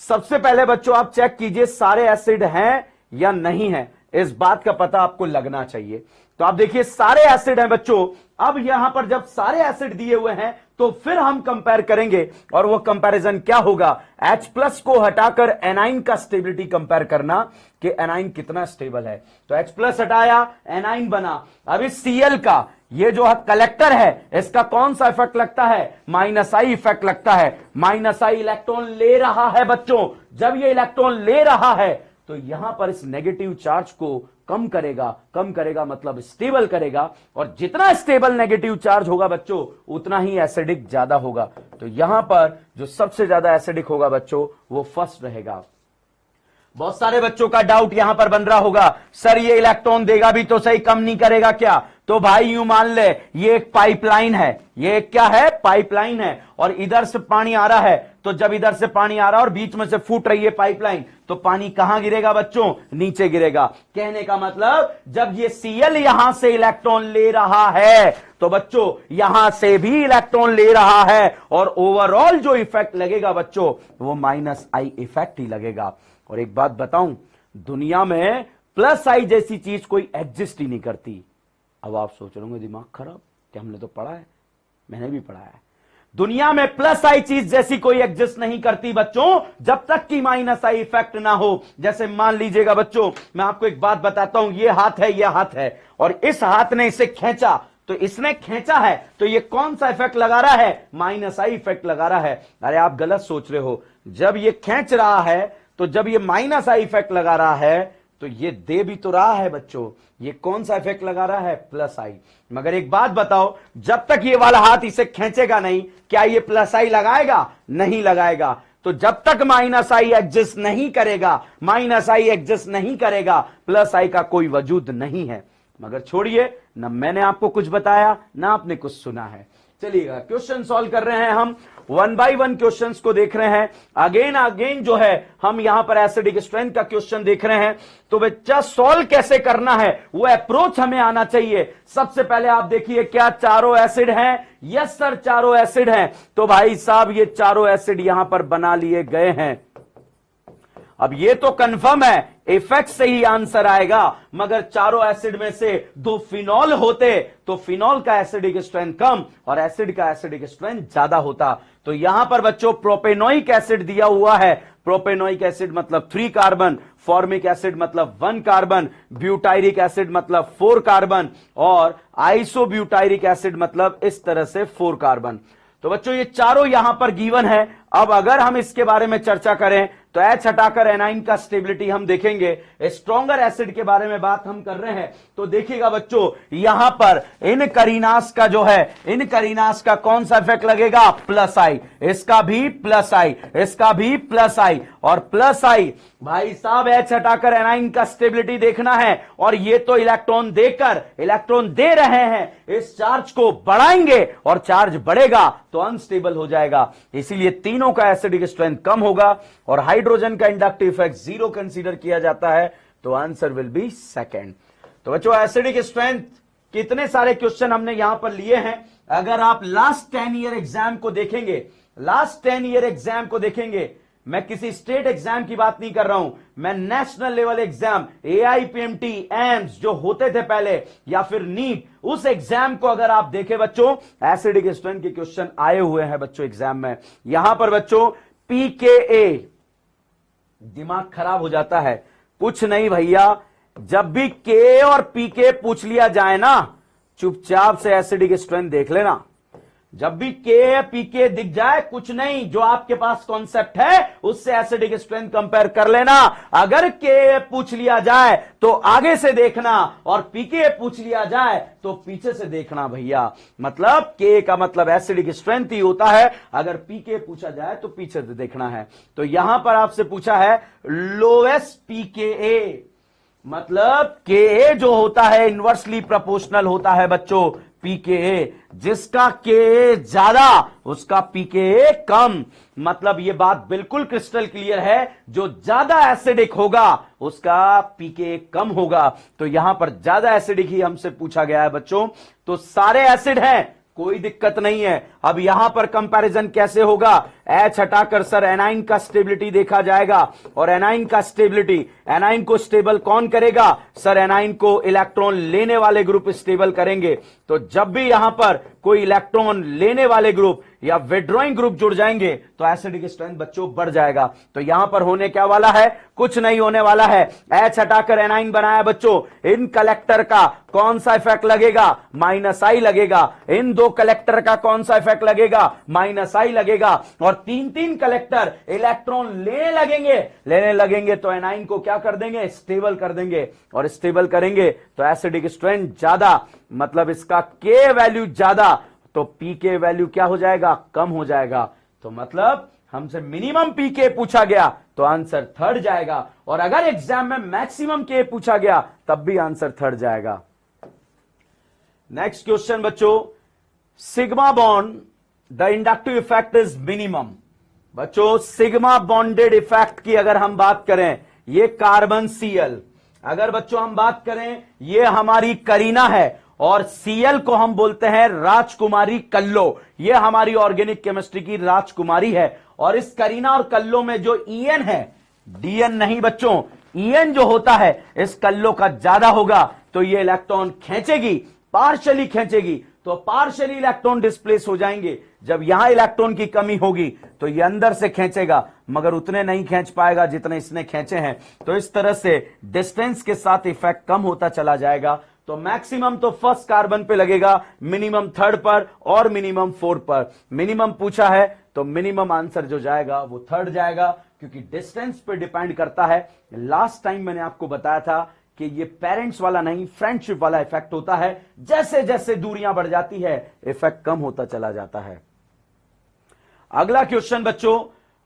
सबसे पहले बच्चों आप चेक कीजिए सारे एसिड हैं या नहीं है, इस बात का पता आपको लगना चाहिए। तो आप देखिए सारे एसिड हैं बच्चों। अब यहां पर जब सारे एसिड दिए हुए हैं तो फिर हम कंपेयर करेंगे, और वो कंपैरिजन क्या होगा? H+ को हटाकर एनाइन का स्टेबिलिटी कंपेयर करना कि एनाइन कितना स्टेबल है। तो H+ हटाया, एनाइन बना। अब इस Cl का ये जो कलेक्टर है इसका कौन सा इफेक्ट लगता है? माइनस आई इफेक्ट लगता है। माइनस आई इलेक्ट्रॉन ले रहा है बच्चों। जब ये इलेक्ट्रॉन ले रहा है तो यहां पर इस नेगेटिव चार्ज को कम करेगा मतलब स्टेबल करेगा, और जितना स्टेबल नेगेटिव चार्ज होगा बच्चों उतना ही एसिडिक ज्यादा होगा। तो यहां पर जो सबसे ज्यादा एसिडिक होगा बच्चों वो फर्स्ट रहेगा। बहुत सारे बच्चों का डाउट यहां पर बन रहा होगा, सर ये इलेक्ट्रॉन देगा भी तो सही, कम नहीं करेगा क्या? तो भाई यूं मान ले ये एक पाइपलाइन है, ये क्या है? पाइपलाइन है, और इधर से पानी आ रहा है। तो जब इधर से पानी आ रहा है और बीच में से फूट रही है पाइपलाइन, तो पानी कहां गिरेगा बच्चों? नीचे गिरेगा। कहने का मतलब जब ये Cl यहां से इलेक्ट्रॉन ले रहा है तो बच्चों यहां से भी इलेक्ट्रॉन ले रहा है, और ओवरऑल जो इफेक्ट लगेगा बच्चों वो माइनस आई इफेक्ट ही लगेगा। और एक बात बताऊं, दुनिया में प्लस आई जैसी चीज कोई एग्जिस्ट ही नहीं करती। अब आप सोच रहे होंगे दिमाग खराब, कि हमने तो पढ़ा है, मैंने भी पढ़ा है। दुनिया में प्लस आई चीज जैसी कोई एग्जिस्ट नहीं करती बच्चों, जब तक कि माइनस आई इफेक्ट ना हो। जैसे मान लीजिएगा बच्चों, मैं आपको एक बात बताता हूं, ये हाथ है, ये हाथ है, और इस हाथ ने इसे खींचा, तो इसने खींचा है, तो ये कौन सा इफेक्ट लगा रहा है? माइनस आई इफेक्ट लगा रहा है। अरे आप गलत सोच रहे हो, जब ये खींच रहा है, तो जब ये माइनस आई इफेक्ट लगा रहा है, तो ये दे भी तो रहा है बच्चों, ये कौन सा इफेक्ट लगा रहा है? प्लस आई। मगर एक बात बताओ, जब तक ये वाला हाथ इसे खींचेगा नहीं, क्या ये प्लस आई लगाएगा? नहीं लगाएगा। तो जब तक माइनस आई एग्जिस्ट नहीं करेगा, माइनस आई एग्जिस्ट नहीं करेगा, प्लस आई का कोई वजूद नहीं है। मगर छोड़िए, ना मैंने आपको कुछ बताया, ना आपने कुछ सुना है। चलिएगा, क्वेश्चन सॉल्व कर रहे हैं हम, 1 बाय 1 क्वेश्चंस को देख रहे हैं। अगेन जो है हम यहां पर एसिडिक स्ट्रेंथ का क्वेश्चन देख रहे हैं। तो बच्चा सॉल्व कैसे करना है, वो अप्रोच हमें आना चाहिए। सबसे पहले आप देखिए, क्या चारों एसिड हैं? यस सर, चारों एसिड हैं। तो भाई साहब, ये चारों एसिड यहां पर बना लिए गए हैं। अब ये तो कंफर्म है, इफेक्ट से ही आंसर आएगा। मगर चारों एसिड में से 2 फिनॉल होते तो फिनॉल का एसिडिक स्ट्रेंथ कम और एसिड का एसिडिक स्ट्रेंथ ज्यादा होता। तो यहां पर बच्चों प्रोपेनोइक एसिड दिया हुआ है। प्रोपेनोइक एसिड मतलब 3 कार्बन, फॉर्मिक एसिड मतलब 1 कार्बन, ब्यूटायरिक एसिड मतलब 4 कार्बन, और आइसोब्यूटायरिक एसिड मतलब इस तरह से 4 कार्बन। तो बच्चों ये चारों यहां पर गिवन है। अब अगर हम इसके बारे में चर्चा करें तो H हटाकर एनाइन का स्टेबिलिटी हम देखेंगे। स्ट्रॉन्गर एसिड के बारे में बात हम कर रहे हैं। तो देखिएगा बच्चों, यहां पर इन करीनास का जो है, इन करीनास का कौन सा इफेक्ट लगेगा? प्लस आई। इसका भी प्लस आई, इसका भी प्लस आई और प्लस आई। भाई साहब, H हटाकर एनाइन का स्टेबिलिटी देखना है, और ये तो इलेक्ट्रॉन देकर, इलेक्ट्रॉन दे रहे हैं, इस चार्ज को बढ़ाएंगे और चार्ज बढ़ेगा तो अनस्टेबल हो जाएगा। इसीलिए तीनों का एसिडिक स्ट्रेंथ कम होगा और हाइड्रोजन का इंडक्टिव इफेक्ट 0 कंसीडर किया जाता है। तो आंसर विल बी सेकंड। तो बच्चों एसिडिक स्ट्रेंथ कितने सारे क्वेश्चन हमने यहां पर लिए हैं। अगर आप लास्ट 10 ईयर एग्जाम को देखेंगे, लास्ट 10 ईयर एग्जाम को देखेंगे, मैं किसी स्टेट एग्जाम की बात नहीं कर रहा हूं, मैं national level exam, AIPMT, AIIMS जो होते थे पहले, या फिर नीट, उस एग्जाम को अगर आप देखें बच्चों, एसिडिक स्ट्रेंथ के क्वेश्चन आए हुए हैं बच्चों एग्जाम में। यहां पर बच्चों pKa, दिमाग खराब हो जाता है। कुछ नहीं भैया, जब भी K और pK पूछ लिया जाए ना, चुपचाप से एसिडिक स्ट्रेंथ देख लेना। जब भी K pK दिख जाए, कुछ नहीं, जो आपके पास कॉन्सेप्ट है उससे एसिडिक स्ट्रेंथ कंपेयर कर लेना। अगर K पूछ लिया जाए तो आगे से देखना, और pK पूछ लिया जाए तो पीछे से देखना भैया। मतलब K का मतलब एसिडिक स्ट्रेंथ ही होता है, अगर pK पूछा जाए तो पीछे से देखना है। तो यहां पर आपसे पूछा है लोएस्ट pKa, मतलब Ka जो होता है इनवर्सली प्रोपोर्शनल होता है बच्चों pKa। जिसका Ka ज्यादा उसका pKa कम। मतलब ये बात बिल्कुल क्रिस्टल क्लियर है, जो ज्यादा एसिडिक होगा उसका pKa कम होगा। तो यहां पर ज्यादा एसिडिक ही हमसे पूछा गया है बच्चों। तो सारे एसिड हैं, कोई दिक्कत नहीं है। अब यहां पर कंपैरिजन कैसे होगा? H हटाकर सर एनाइन का स्टेबिलिटी देखा जाएगा, और एनाइन का स्टेबिलिटी, एनाइन को स्टेबल कौन करेगा? सर एनाइन को इलेक्ट्रॉन लेने वाले ग्रुप स्टेबल करेंगे। तो जब भी यहां पर कोई इलेक्ट्रॉन लेने वाले ग्रुप या विड्रॉइंग ग्रुप जुड़ जाएंगे तो एसिडिक स्ट्रेंथ बच्चों बढ़ जाएगा। तो यहां पर होने क्या वाला है? कुछ नहीं होने वाला है। H हटाकर एनाइन बनाया बच्चों, इन कलेक्टर का कौन सा इफेक्ट लगेगा? माइनस आई लगेगा। इन 2 कलेक्टर का कौन सा इफेक्ट लगेगा? माइनस आई लगेगा। और 3 कलेक्टर इलेक्ट्रॉन लेने लगेंगे तो एनाइन को क्या कर देंगे? स्टेबल कर देंगे, और स्टेबल करेंगे तो एसिडिक स्ट्रेंथ ज्यादा, मतलब इसका K वैल्यू ज्यादा, तो pK वैल्यू क्या हो जाएगा? कम हो जाएगा। तो मतलब हमसे मिनिमम pK पूछा गया तो आंसर थर्ड जाएगा, और अगर एग्जाम में मैक्सिमम K पूछा गया तब भी आंसर थर्ड जाएगा। नेक्स्ट क्वेश्चन बच्चों, sigma bond the inductive effect is minimum. बच्चों सिग्मा बॉन्डेड इफेक्ट की अगर हम बात करें, ये कार्बन Cl, अगर बच्चों हम बात करें, ये हमारी करीना है, और Cl को हम बोलते हैं राजकुमारी कल्लो। ये हमारी ऑर्गेनिक केमिस्ट्री की राजकुमारी है। और इस करीना और कल्लो में जो En है, Dn नहीं बच्चों, En जो होता है इस कल्लो का ज्यादा होगा, तो ये इलेक्ट्रॉन खींचेगी, पार्शियली खींचेगी, तो पार्शियली इलेक्ट्रॉन डिस्प्लेस हो जाएंगे। जब यहां इलेक्ट्रॉन की कमी होगी तो ये अंदर से खींचेगा, मगर उतने नहीं खींच पाएगा जितने इसने खींचे हैं। तो इस तरह से डिस्टेंस के साथ इफेक्ट कम होता चला जाएगा। तो मैक्सिमम तो फर्स्ट कार्बन पे लगेगा, मिनिमम थर्ड पर और मिनिमम फोर्थ पर। मिनिमम पूछा है तो मिनिमम आंसर जो जाएगा वो थर्ड जाएगा, क्योंकि डिस्टेंस पे डिपेंड करता है। लास्ट टाइम मैंने आपको बताया था कि ये पेरेंट्स वाला नहीं, फ्रेंडशिप वाला इफेक्ट होता है। जैसे जैसे दूरियां बढ़ जाती है इफेक्ट कम होता चला जाता है। अगला क्वेश्चन बच्चों,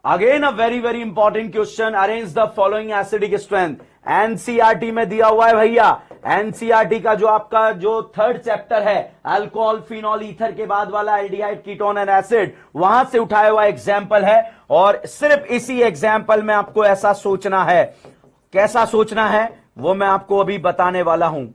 again a very very important question, arrange the following acidic strength. NCERT में दिया हुआ है भैया। एनसीईआरटी का जो आपका जो थर्ड चैप्टर है, अल्कोहल फिनॉल ईथर के बाद वाला एल्डिहाइड कीटोन एंड एसिड, वहां से उठाया हुआ एग्जाम्पल है। और सिर्फ इसी एग्जाम्पल में आपको ऐसा सोचना है। कैसा सोचना है वो मैं आपको अभी बताने वाला हूं।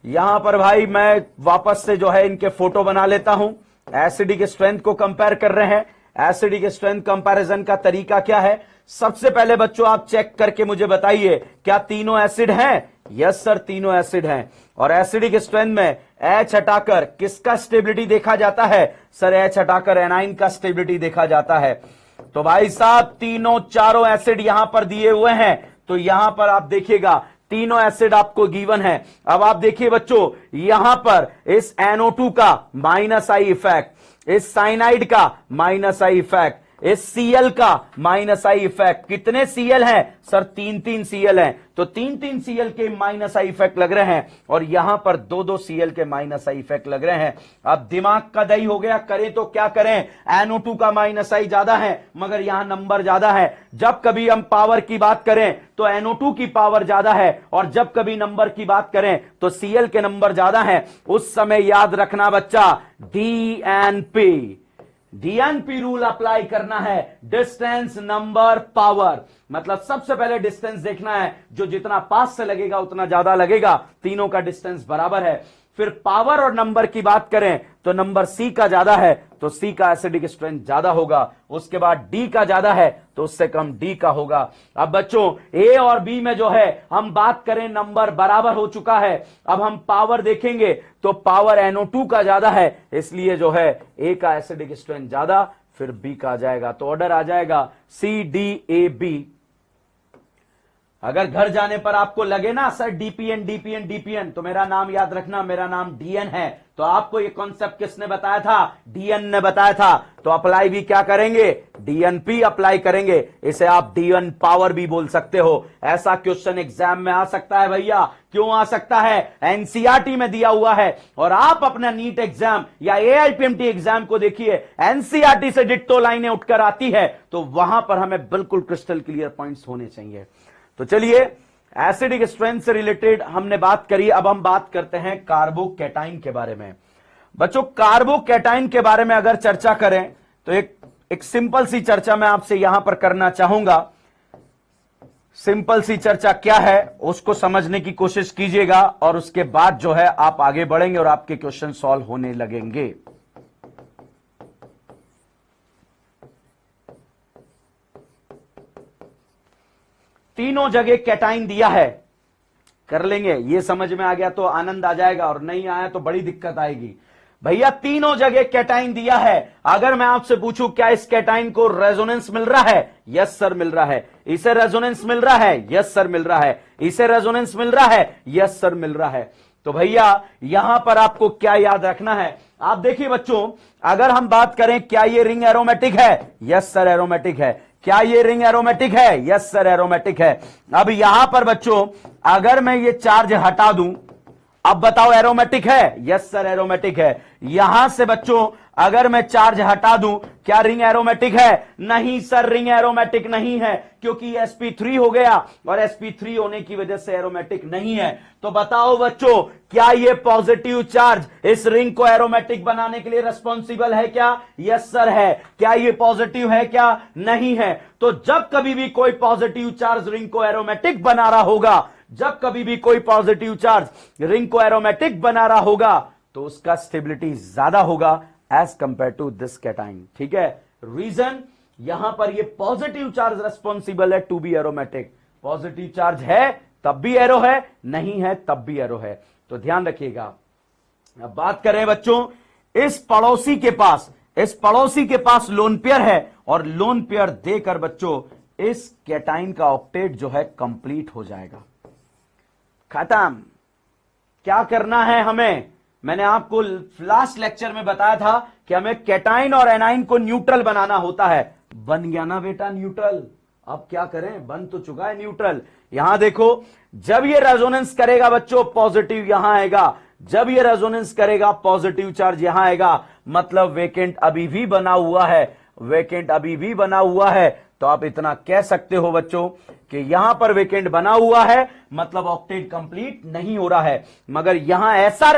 यहां पर भाई मैं वापस से जो है इनके फोटो बना लेता हूं। एसिडिक स्ट्रेंथ को कंपेयर कर रहे हैं। एसिडिक स्ट्रेंथ कंपैरिजन का तरीका क्या है? सबसे पहले बच्चों आप चेक करके मुझे बताइए, क्या तीनों एसिड हैं? यस सर, तीनों एसिड हैं। और एसिडिक स्ट्रेंथ में H हटाकर किसका स्टेबिलिटी देखा जाता है? सर H हटाकर एनाइन का स्टेबिलिटी देखा जाता है। तो भाई साहब तीनों चारों एसिड यहां पर दिए हुए हैं। तो यहां पर आप देखिएगा तीनों एसिड आपको गिवन है। अब आप देखिए बच्चों, यहां पर इस NO2 का माइनस आई इफेक्ट, इस साइनाइड का माइनस आई इफेक्ट, इस Cl का माइनस आई इफेक्ट। कितने Cl हैं? सर 3-3 Cl हैं। तो 3-3 Cl के माइनस आई इफेक्ट लग रहे हैं और यहां पर 2-2 Cl के माइनस आई इफेक्ट लग रहे हैं। अब दिमाग का दही हो गया, करें तो क्या करें? NO2 का माइनस आई ज्यादा है मगर यहां नंबर ज्यादा है। जब कभी हम पावर की बात करें तो NO2 की पावर ज्यादा है और जब कभी नंबर की बात करें तो Cl के नंबर ज्यादा है। उस समय याद रखना बच्चा, डीएनपी रूल अप्लाई करना है। डिस्टेंस नंबर पावर, मतलब सबसे पहले डिस्टेंस देखना है, जो जितना पास से लगेगा उतना ज्यादा लगेगा। तीनों का डिस्टेंस बराबर है। फिर पावर और नंबर की बात करें तो नंबर C का ज्यादा है तो C का एसिडिक स्ट्रेंथ ज्यादा होगा। उसके बाद D का ज्यादा है तो उससे कम D का होगा। अब बच्चों A और B में जो है हम बात करें, नंबर बराबर हो चुका है। अब हम पावर देखेंगे तो पावर NO2 का ज्यादा है, इसलिए जो है A का एसिडिक स्ट्रेंथ ज्यादा, फिर B का आ जाएगा। तो ऑर्डर आ जाएगा CDAB। अगर घर जाने पर आपको लगे ना सर डीपीएन, तो मेरा नाम याद रखना, मेरा नाम डीएन है। तो आपको ये कॉन्सेप्ट किसने बताया था? डीएन ने बताया था। तो अप्लाई भी क्या करेंगे? डीएनपी अप्लाई करेंगे। इसे आप डीएन पावर भी बोल सकते हो। ऐसा क्वेश्चन एग्जाम में आ सकता है भैया। क्यों आ सकता है? एनसीईआरटी में दिया हुआ है। और आप अपना नीट एग्जाम या एआईपीएमटी एग्जाम को देखिए, एनसीईआरटी से डिट्टो लाइनें उठकर आती है, तो वहां पर हमें बिल्कुल क्रिस्टल क्लियर पॉइंट्स होने चाहिए। तो चलिए, एसिडिक स्ट्रेंथ से रिलेटेड हमने बात करी। अब हम बात करते हैं कार्बोकैटाइन के बारे में। बच्चों कार्बोकैटाइन के बारे में अगर चर्चा करें तो एक सिंपल सी चर्चा मैं आपसे यहां पर करना चाहूंगा। सिंपल सी चर्चा क्या है उसको समझने की कोशिश कीजिएगा और उसके बाद जो है आप आगे बढ़ेंगे और आपके क्वेश्चन सॉल्व होने लगेंगे। तीनों जगह कैटाइन दिया है, कर लेंगे। ये समझ में आ गया तो आनंद आ जाएगा और नहीं आया तो बड़ी दिक्कत आएगी। भैया तीनों जगह कैटाइन दिया है। अगर मैं आपसे पूछूं क्या इस कैटाइन को रेजोनेंस मिल रहा है? यस सर मिल रहा है। इसे रेजोनेंस मिल रहा है? यस सर मिल रहा है। इसे रेजोनेंस मिल रहा है? यस सर मिल रहा है। तो भैया यहां पर आपको क्या याद रखना है? आप देखिए बच्चों, अगर हम बात करें क्या ये रिंग एरोमेटिक है? यस सर एरोमेटिक है। क्या ये रिंग एरोमेटिक है? यस सर एरोमेटिक है। अब यहां पर बच्चों अगर मैं ये चार्ज हटा दूं, अब बताओ एरोमेटिक है? यस सर एरोमेटिक है। यहां से बच्चों अगर मैं चार्ज हटा दूं, क्या रिंग एरोमेटिक है? नहीं सर, रिंग एरोमेटिक नहीं है, क्योंकि sp3 हो गया और sp3 होने की वजह से एरोमेटिक नहीं है। तो बताओ बच्चों, क्या ये पॉजिटिव चार्ज इस रिंग को एरोमेटिक बनाने के लिए रिस्पॉन्सिबल है क्या? यस सर है। क्या ये पॉजिटिव है क्या? नहीं है। तो जब कभी भी कोई पॉजिटिव चार्ज रिंग को एरोमेटिक बना रहा होगा, जब कभी भी कोई पॉजिटिव चार्ज रिंग को एरोमेटिक बना रहा होगा, तो उसका स्टेबिलिटी ज्यादा होगा as compare to this cation. ठीक है, रीजन यहां पर ये पॉजिटिव चार्ज रिस्पॉन्सिबल है to be aromatic. Positive charge है तब भी एरो है, नहीं है तब भी एरो है। तो ध्यान रखिएगा। अब बात करें बच्चों, इस पड़ोसी के पास लोन पेयर है और लोन पेयर देकर बच्चों इस कैटाइन का ऑक्टेट जो है कंप्लीट हो जाएगा। खत्म। क्या करना है हमें? मैंने आपको लास्ट लेक्चर में बताया था कि हमें कैटाइन और एनाइन को न्यूट्रल बनाना होता है। बन गया ना बेटा न्यूट्रल। अब क्या करें, बन तो चुका है न्यूट्रल। यहां देखो, जब ये रेजोनेंस करेगा बच्चों पॉजिटिव यहां आएगा, जब ये रेजोनेंस करेगा पॉजिटिव चार्ज यहां आएगा, मतलब वेकेंट अभी भी बना हुआ है, वेकेंट अभी भी बना हुआ है। तो आप इतना कह सकते हो बच्चों कि यहां पर वेकेंट बना हुआ है, मतलब ऑक्टेट कंप्लीट नहीं हो रहा है। मगर यहां ऐसा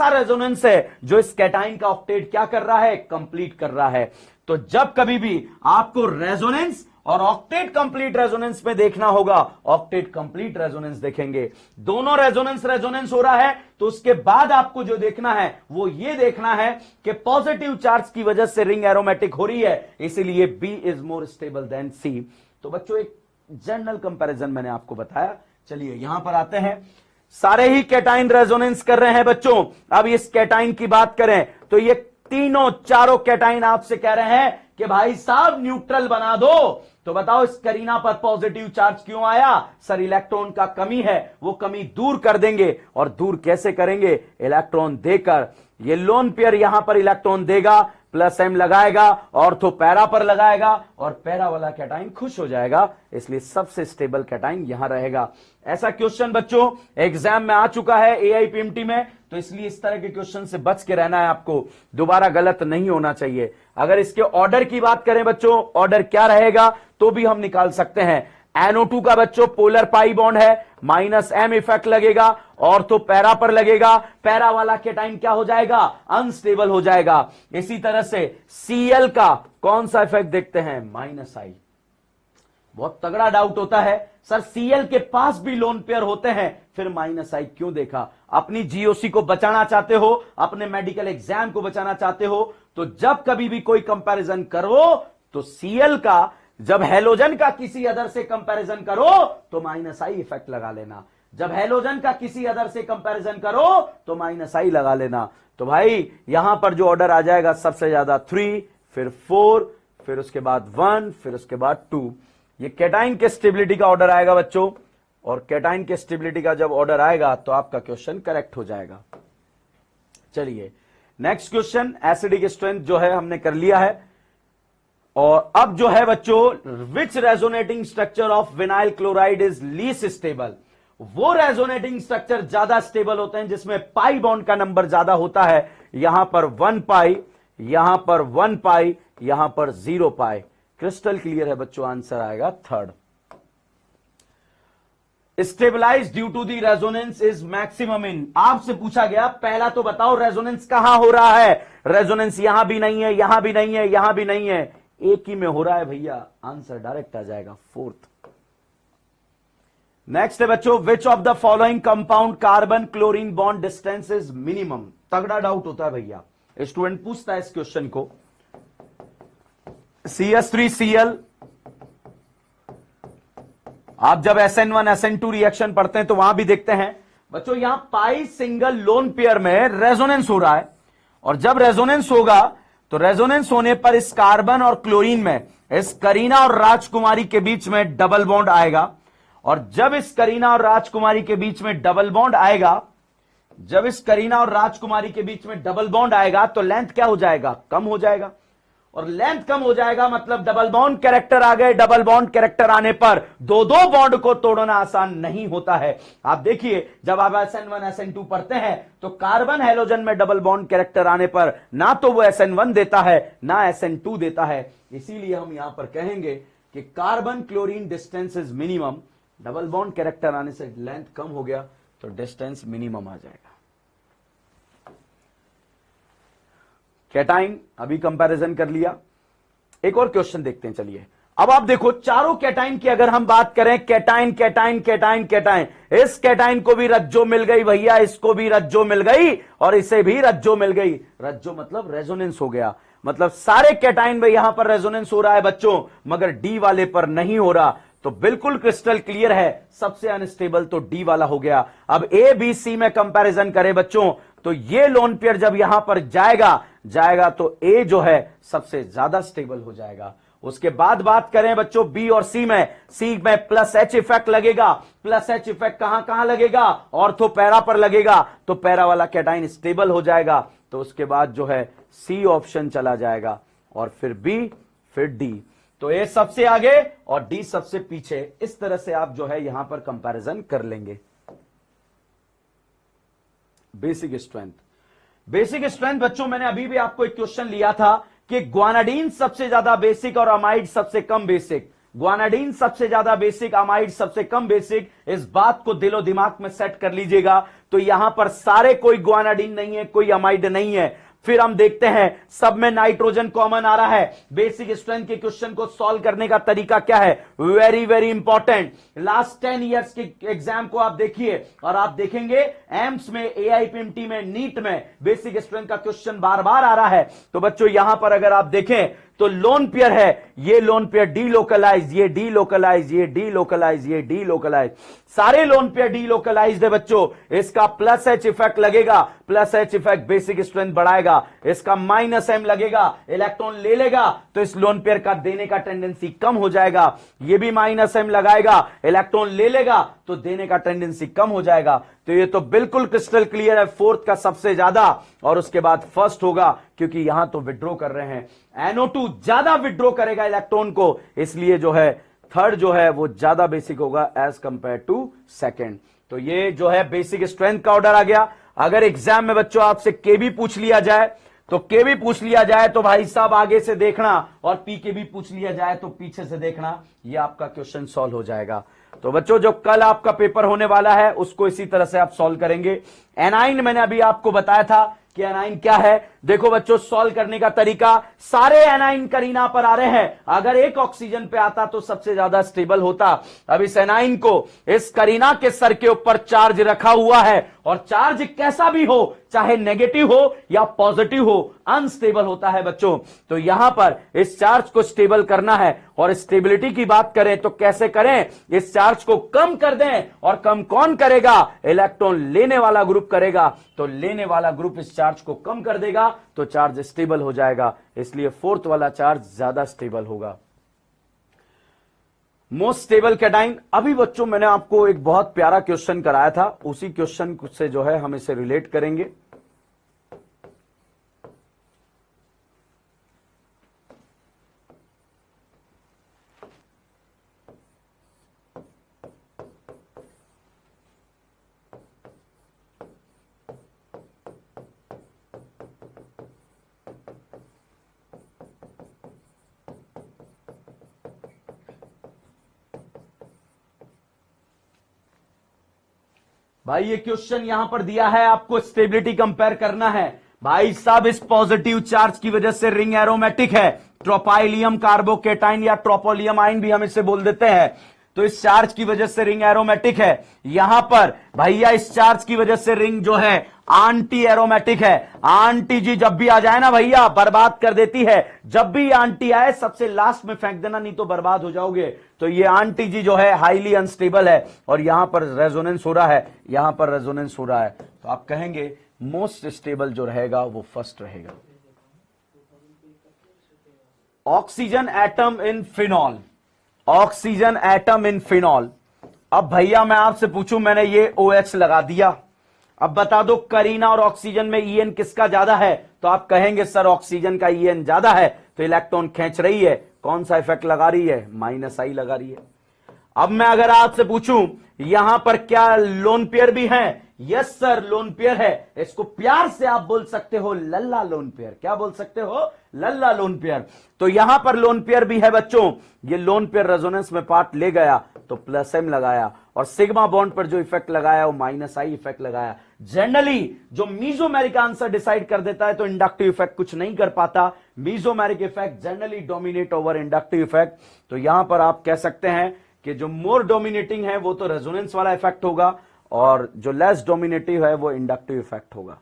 रेजोनेंस है जो इस कैटाइन का ऑक्टेट क्या कर रहा है, कंप्लीट कर रहा है। तो जब कभी भी आपको रेजोनेंस और ऑक्टेट कंप्लीट रेजोनेंस में देखना होगा, ऑक्टेट कंप्लीट रेजोनेंस देखेंगे। दोनों रेजोनेंस हो रहा है, तो उसके बाद आपको जो देखना है वो ये देखना है कि पॉजिटिव चार्ज की वजह से रिंग एरोमेटिक हो रही है, इसीलिए B is more stable than C. तो बच्चों एक जनरल कंपैरिजन मैंने आपको बताया। चलिए यहां पर आते हैं। सारे ही कैटाइन रेजोनेंस कर रहे हैं बच्चों। अब इस कैटाइन की बात करें तो ये चारों कैटाइन आपसे कह रहे हैं कि भाई साहब न्यूट्रल बना दो। तो बताओ इस करीना पर पॉजिटिव चार्ज क्यों आया? सर इलेक्ट्रॉन का कमी है, वो कमी दूर कर देंगे। और दूर कैसे करेंगे? इलेक्ट्रॉन देकर। ये लोन पेयर यहां पर इलेक्ट्रॉन देगा, प्लस एम लगाएगा, ऑर्थो पैरा पर लगाएगा और पैरा वाला कैटाइन खुश हो जाएगा, इसलिए सबसे स्टेबल कैटाइन यहां रहेगा। ऐसा क्वेश्चन बच्चों एग्जाम में आ चुका है एआईपीएमटी में, तो इसलिए इस तरह के क्वेश्चन से बच के रहना है आपको, दोबारा गलत नहीं होना चाहिए। अगर इसके ऑर्डर की बात करें बच्चों, ऑर्डर क्या रहेगा तो भी हम निकाल सकते हैं। NO2 का बच्चों पोलर पाई बॉन्ड है, माइनस एम इफेक्ट लगेगा, ऑर्थो पैरा पर लगेगा, पैरा वाला कैटाइन क्या हो जाएगा? अनस्टेबल हो जाएगा। इसी तरह से Cl का कौन सा इफेक्ट देखते हैं? माइनस आई। बहुत तगड़ा डाउट होता है, सर Cl के पास भी लोन पेयर होते हैं, फिर माइनस आई क्यों देखा? अपनी जीओसी को बचाना चाहते हो, अपने मेडिकल एग्जाम को बचाना चाहते हो, तो जब कभी भी कोई कंपैरिजन करो तो Cl का जब हेलोजन का किसी अदर से कंपैरिजन करो तो माइनस आई इफेक्ट लगा लेना। जब हेलोजन का किसी अदर से कंपैरिजन करो तो माइनस आई लगा लेना। तो भाई यहां पर जो ऑर्डर आ जाएगा सबसे ज्यादा 3, फिर 4, फिर उसके बाद 1, फिर उसके बाद 2। ये कैटाइन के स्टेबिलिटी का ऑर्डर आएगा बच्चों, और कैटाइन के स्टेबिलिटी का जब ऑर्डर आएगा तो आपका क्वेश्चन करेक्ट हो जाएगा। चलिए नेक्स्ट क्वेश्चन, एसिडिक स्ट्रेंथ जो है हमने कर लिया है। और अब जो है बच्चों, which resonating structure of vinyl chloride is least stable? वो रेजोनेटिंग स्ट्रक्चर ज्यादा स्टेबल होते हैं जिसमें पाई बॉन्ड का नंबर ज्यादा होता है। यहां पर 1 पाई, यहां पर 1 पाई, यहां पर 0 पाई। क्रिस्टल क्लियर है बच्चों, आंसर आएगा third. Stabilize due to the resonance is maximum in. आपसे पूछा गया पहला तो बताओ रेजोनेंस कहां हो रहा है? रेजोनेंस यहां भी नहीं है, यहां भी नहीं है, यहां भी नहीं है, एक ही में हो रहा है भैया, आंसर डायरेक्ट आ जाएगा फोर्थ। नेक्स्ट है बच्चों, विच of the following compound carbon chlorine bond distance is minimum? तगड़ा डाउट होता है भैया, स्टूडेंट पूछता है इस क्वेश्चन को। CH3Cl, आप जब SN1 SN2 रिएक्शन पढ़ते हैं तो वहां भी देखते हैं बच्चों, यहां पाई सिंगल लोन पेयर में रेजोनेंस हो रहा है, और जब रेजोनेंस होगा तो रेजोनेंस होने पर इस कार्बन और क्लोरीन में इस करीना और राजकुमारी के बीच में डबल बॉन्ड आएगा। और जब इस करीना और राजकुमारी के बीच में डबल बॉन्ड आएगा, जब इस करीना और राजकुमारी के बीच में डबल बॉन्ड आएगा तो लेंथ क्या हो जाएगा? कम हो जाएगा। और लेंथ कम हो जाएगा मतलब डबल बॉन्ड कैरेक्टर आ गए। डबल बॉन्ड कैरेक्टर आने पर दो बॉन्ड को तोड़ना आसान नहीं होता है। आप देखिए जब आप SN1 SN2 पढ़ते हैं तो कार्बन हेलोजन में डबल बॉन्ड कैरेक्टर आने पर ना तो वो SN1 देता है ना SN2 देता है। इसीलिए हम यहां पर कहेंगे कि carbon chlorine distance is minimum. Double bond character आने से लेंथ कम हो गया तो डिस्टेंस मिनिमम आ जाएगा। कैटाइन अभी कंपैरिजन कर लिया। एक और क्वेश्चन देखते हैं। चलिए अब आप देखो, चारों कैटाइन की अगर हम बात करें, कैटाइन कैटाइन कैटाइन कैटाइन, इस कैटाइन को भी रज्जो मिल गई भैया, इसको भी रज्जो मिल गई और इसे भी रज्जो मिल गई। रज्जो मतलब रेजोनेंस हो गया, मतलब सारे कैटाइन में यहां पर रेजोनेंस हो रहा है बच्चों, मगर डी वाले पर नहीं हो रहा। तो बिल्कुल क्रिस्टल क्लियर है, सबसे अनस्टेबल तो डी वाला हो गया। अब ए बी सी में कंपैरिजन करें बच्चों तो ये लोन पेयर जब यहां पर जाएगा तो ए जो है सबसे ज्यादा स्टेबल हो जाएगा। उसके बाद बात करें बच्चों बी और सी में प्लस एच इफेक्ट लगेगा। प्लस एच इफेक्ट कहां कहां लगेगा? ऑर्थो पैरा पर लगेगा, तो पैरा वाला कैटाइन स्टेबल हो जाएगा। तो उसके बाद जो है सी ऑप्शन चला जाएगा और फिर बी, फिर डी। तो ए सबसे आगे और डी सबसे पीछे। इस तरह से आप जो है यहां पर कंपैरिजन कर लेंगे। बेसिक स्ट्रेंथ बच्चों, मैंने अभी भी आपको एक क्वेश्चन लिया था कि ग्वानाडीन सबसे ज्यादा बेसिक और अमाइड सबसे कम बेसिक। ग्वानाडीन सबसे ज्यादा बेसिक, अमाइड सबसे कम बेसिक। इस बात को दिलो दिमाग में सेट कर लीजिएगा। तो यहां पर सारे कोई ग्वानाडीन नहीं है, कोई अमाइड नहीं है। फिर हम देखते हैं सब में नाइट्रोजन कॉमन आ रहा है। बेसिक स्ट्रेंथ के क्वेश्चन को सॉल्व करने का तरीका क्या है? Very very important. Last 10 years के एग्जाम को आप देखिए और आप देखेंगे एम्स में, एआईपीएमटी में, नीट में बेसिक स्ट्रेंथ का क्वेश्चन बार बार आ रहा है। तो बच्चों यहां पर अगर आप देखें तो लोन पेयर है, ये लोन पेयर डीलोकलाइज, ये डीलोकलाइज, ये डीलोकलाइज, ये डीलोकलाइज, सारे लोन पेयर डीलोकलाइज्ड है बच्चों। इसका प्लस एच इफेक्ट लगेगा, plus H effect basic strength बढ़ाएगा। इसका माइनस एम लगेगा, इलेक्ट्रॉन ले लेगा, तो इस लोन पेयर का देने का टेंडेंसी कम हो जाएगा। ये भी माइनस एम लगाएगा, इलेक्ट्रॉन ले लेगा, तो देने का टेंडेंसी कम हो जाएगा। तो ये तो बिल्कुल क्रिस्टल क्लियर है, फोर्थ का सबसे ज्यादा और उसके बाद फर्स्ट होगा, क्योंकि यहां तो विड्रॉ कर रहे हैं। NO2 ज्यादा विड्रॉ करेगा इलेक्ट्रॉन को, इसलिए जो है थर्ड जो है वो ज्यादा बेसिक होगा एज कंपेयर टू सेकेंड। तो ये जो है बेसिक स्ट्रेंथ का ऑर्डर आ गया। अगर एग्जाम में बच्चों आपसे केबी पूछ लिया जाए तो केबी पूछ लिया जाए तो भाई साहब आगे से देखना, और पी के भी पूछ लिया जाए तो पीछे से देखना, ये आपका क्वेश्चन सॉल्व हो जाएगा। तो बच्चों जो कल आपका पेपर होने वाला है उसको इसी तरह से आप सॉल्व करेंगे। एनाइन मैंने अभी आपको बताया था कि एनाइन क्या है। देखो बच्चों सॉल्व करने का तरीका, सारे एनाइन करीना पर आ रहे हैं। अगर एक ऑक्सीजन पे आता तो सबसे ज्यादा स्टेबल होता। अब इस एनाइन को इस करीना के सर के ऊपर चार्ज रखा हुआ है, और चार्ज कैसा भी हो, चाहे नेगेटिव हो या पॉजिटिव हो, अनस्टेबल होता है बच्चों। तो यहां पर इस चार्ज को स्टेबल करना है, और स्टेबिलिटी की बात करें तो कैसे करें? इस चार्ज को कम कर दें, और कम कौन करेगा? इलेक्ट्रॉन लेने वाला ग्रुप करेगा। तो लेने वाला ग्रुप इस चार्ज को कम कर देगा तो चार्ज स्टेबल हो जाएगा, इसलिए फोर्थ वाला चार्ज ज्यादा स्टेबल होगा। Most stable cation. अभी बच्चों मैंने आपको एक बहुत प्यारा क्वेश्चन कराया था, उसी क्वेश्चन से जो है हम इसे रिलेट करेंगे। भाई ये क्वेश्चन यहां पर दिया है, आपको स्टेबिलिटी कंपेयर करना है। भाई साहब इस पॉजिटिव चार्ज की वजह से रिंग एरोमेटिक है, ट्रोपाइलियम कार्बोकेटाइन या ट्रोपोलियम आइन भी हम इसे बोल देते हैं। तो इस चार्ज की वजह से रिंग एरोमेटिक है। यहां पर भैया इस चार्ज की वजह से रिंग जो है आंटी एरोमेटिक है। आंटी जी जब भी आ जाए ना भैया बर्बाद कर देती है। जब भी आंटी आए सबसे लास्ट में फेंक देना, नहीं तो बर्बाद हो जाओगे। तो ये आंटी जी जो है हाईली अनस्टेबल है, और यहां पर रेजोनेंस हो रहा है, यहां पर रेजोनेंस हो रहा है। तो आप कहेंगे मोस्ट स्टेबल जो रहेगा वो फर्स्ट रहेगा। Oxygen atom in phenol, oxygen atom in phenol. अब भैया मैं आपसे पूछूं, मैंने ये OH लगा दिया, अब बता दो करीना और ऑक्सीजन में EN किसका ज्यादा है? तो आप कहेंगे सर ऑक्सीजन का EN ज्यादा है, तो इलेक्ट्रॉन खींच रही है। कौन सा इफेक्ट लगा रही है? -I लगा रही है। अब मैं अगर आपसे पूछूं यहां पर क्या लोन पेयर भी है? यस सर लोन पेयर है। इसको प्यार से आप बोल सकते हो लल्ला लोन पेयर। क्या बोल सकते हो? लल्ला लोन पेयर। तो यहां पर लोन पेयर भी है बच्चों। ये लोन पेयर रेजोनेंस में पार्ट ले गया तो +M लगाया, और सिग्मा बॉन्ड पर जो इफेक्ट लगाया वो -I इफेक्ट लगाया। जनरली जो मीजोमेरिक का आंसर डिसाइड कर देता है तो इंडक्टिव इफेक्ट कुछ नहीं कर पाता। Mesomeric effect generally dominate over inductive effect. तो यहां पर आप कह सकते हैं कि जो मोर डोमिनेटिंग है वो तो रेजोनेंस वाला इफेक्ट होगा, और जो लेस डोमिनेटिव है वो इंडक्टिव इफेक्ट होगा।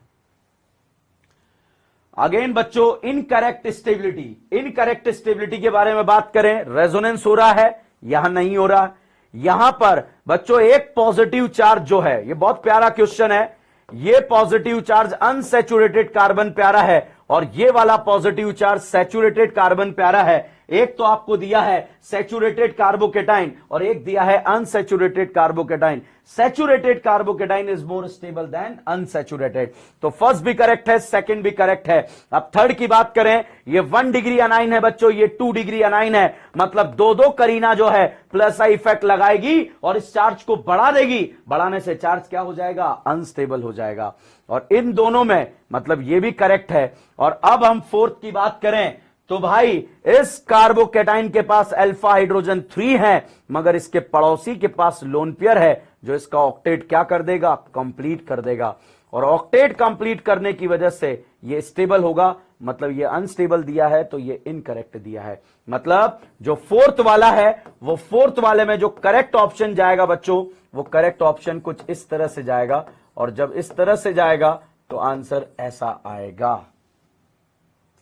अगेन बच्चों इनकरेक्ट स्टेबिलिटी, इनकरेक्ट स्टेबिलिटी के बारे में बात करें। रेजोनेंस हो रहा है, यहां नहीं हो रहा। यहां पर बच्चों एक पॉजिटिव चार्ज जो है, ये बहुत प्यारा क्वेश्चन है, ये पॉजिटिव चार्ज अनसैचुरेटेड कार्बन प्यारा है और ये वाला पॉजिटिव चार्ज सैचुरेटेड कार्बन प्यारा है। एक तो आपको दिया है सैचुरेटेड कार्बोकेटाइन और एक दिया है unsaturated carbocation. Saturated carbocation is more stable then unsaturated. तो फर्स्ट भी करेक्ट है, सेकंड भी करेक्ट है। अब थर्ड की बात करें, ये 1 डिग्री अनाइन है बच्चों, ये 2 डिग्री अनाइन है, मतलब दो करीना जो है प्लस आई इफेक्ट लगाएगी और इस चार्ज को बढ़ा देगी। बढ़ाने से चार्ज क्या हो जाएगा, अनस्टेबल हो जाएगा। और इन दोनों में मतलब ये भी करेक्ट है। और अब हम फोर्थ की बात करें तो भाई इस कार्बोकेटाइन के पास अल्फा हाइड्रोजन 3 है, मगर इसके पड़ोसी के पास लोन पेयर है जो इसका ऑक्टेट क्या कर देगा, कंप्लीट कर देगा। और ऑक्टेट कंप्लीट करने की वजह से ये स्टेबल होगा, मतलब ये अनस्टेबल दिया है तो ये इनकरेक्ट दिया है। मतलब जो फोर्थ वाला है वो फोर्थ वाले में जो करेक्ट ऑप्शन जाएगा बच्चों, वो करेक्ट ऑप्शन कुछ इस तरह से जाएगा और जब इस तरह से जाएगा तो आंसर ऐसा आएगा।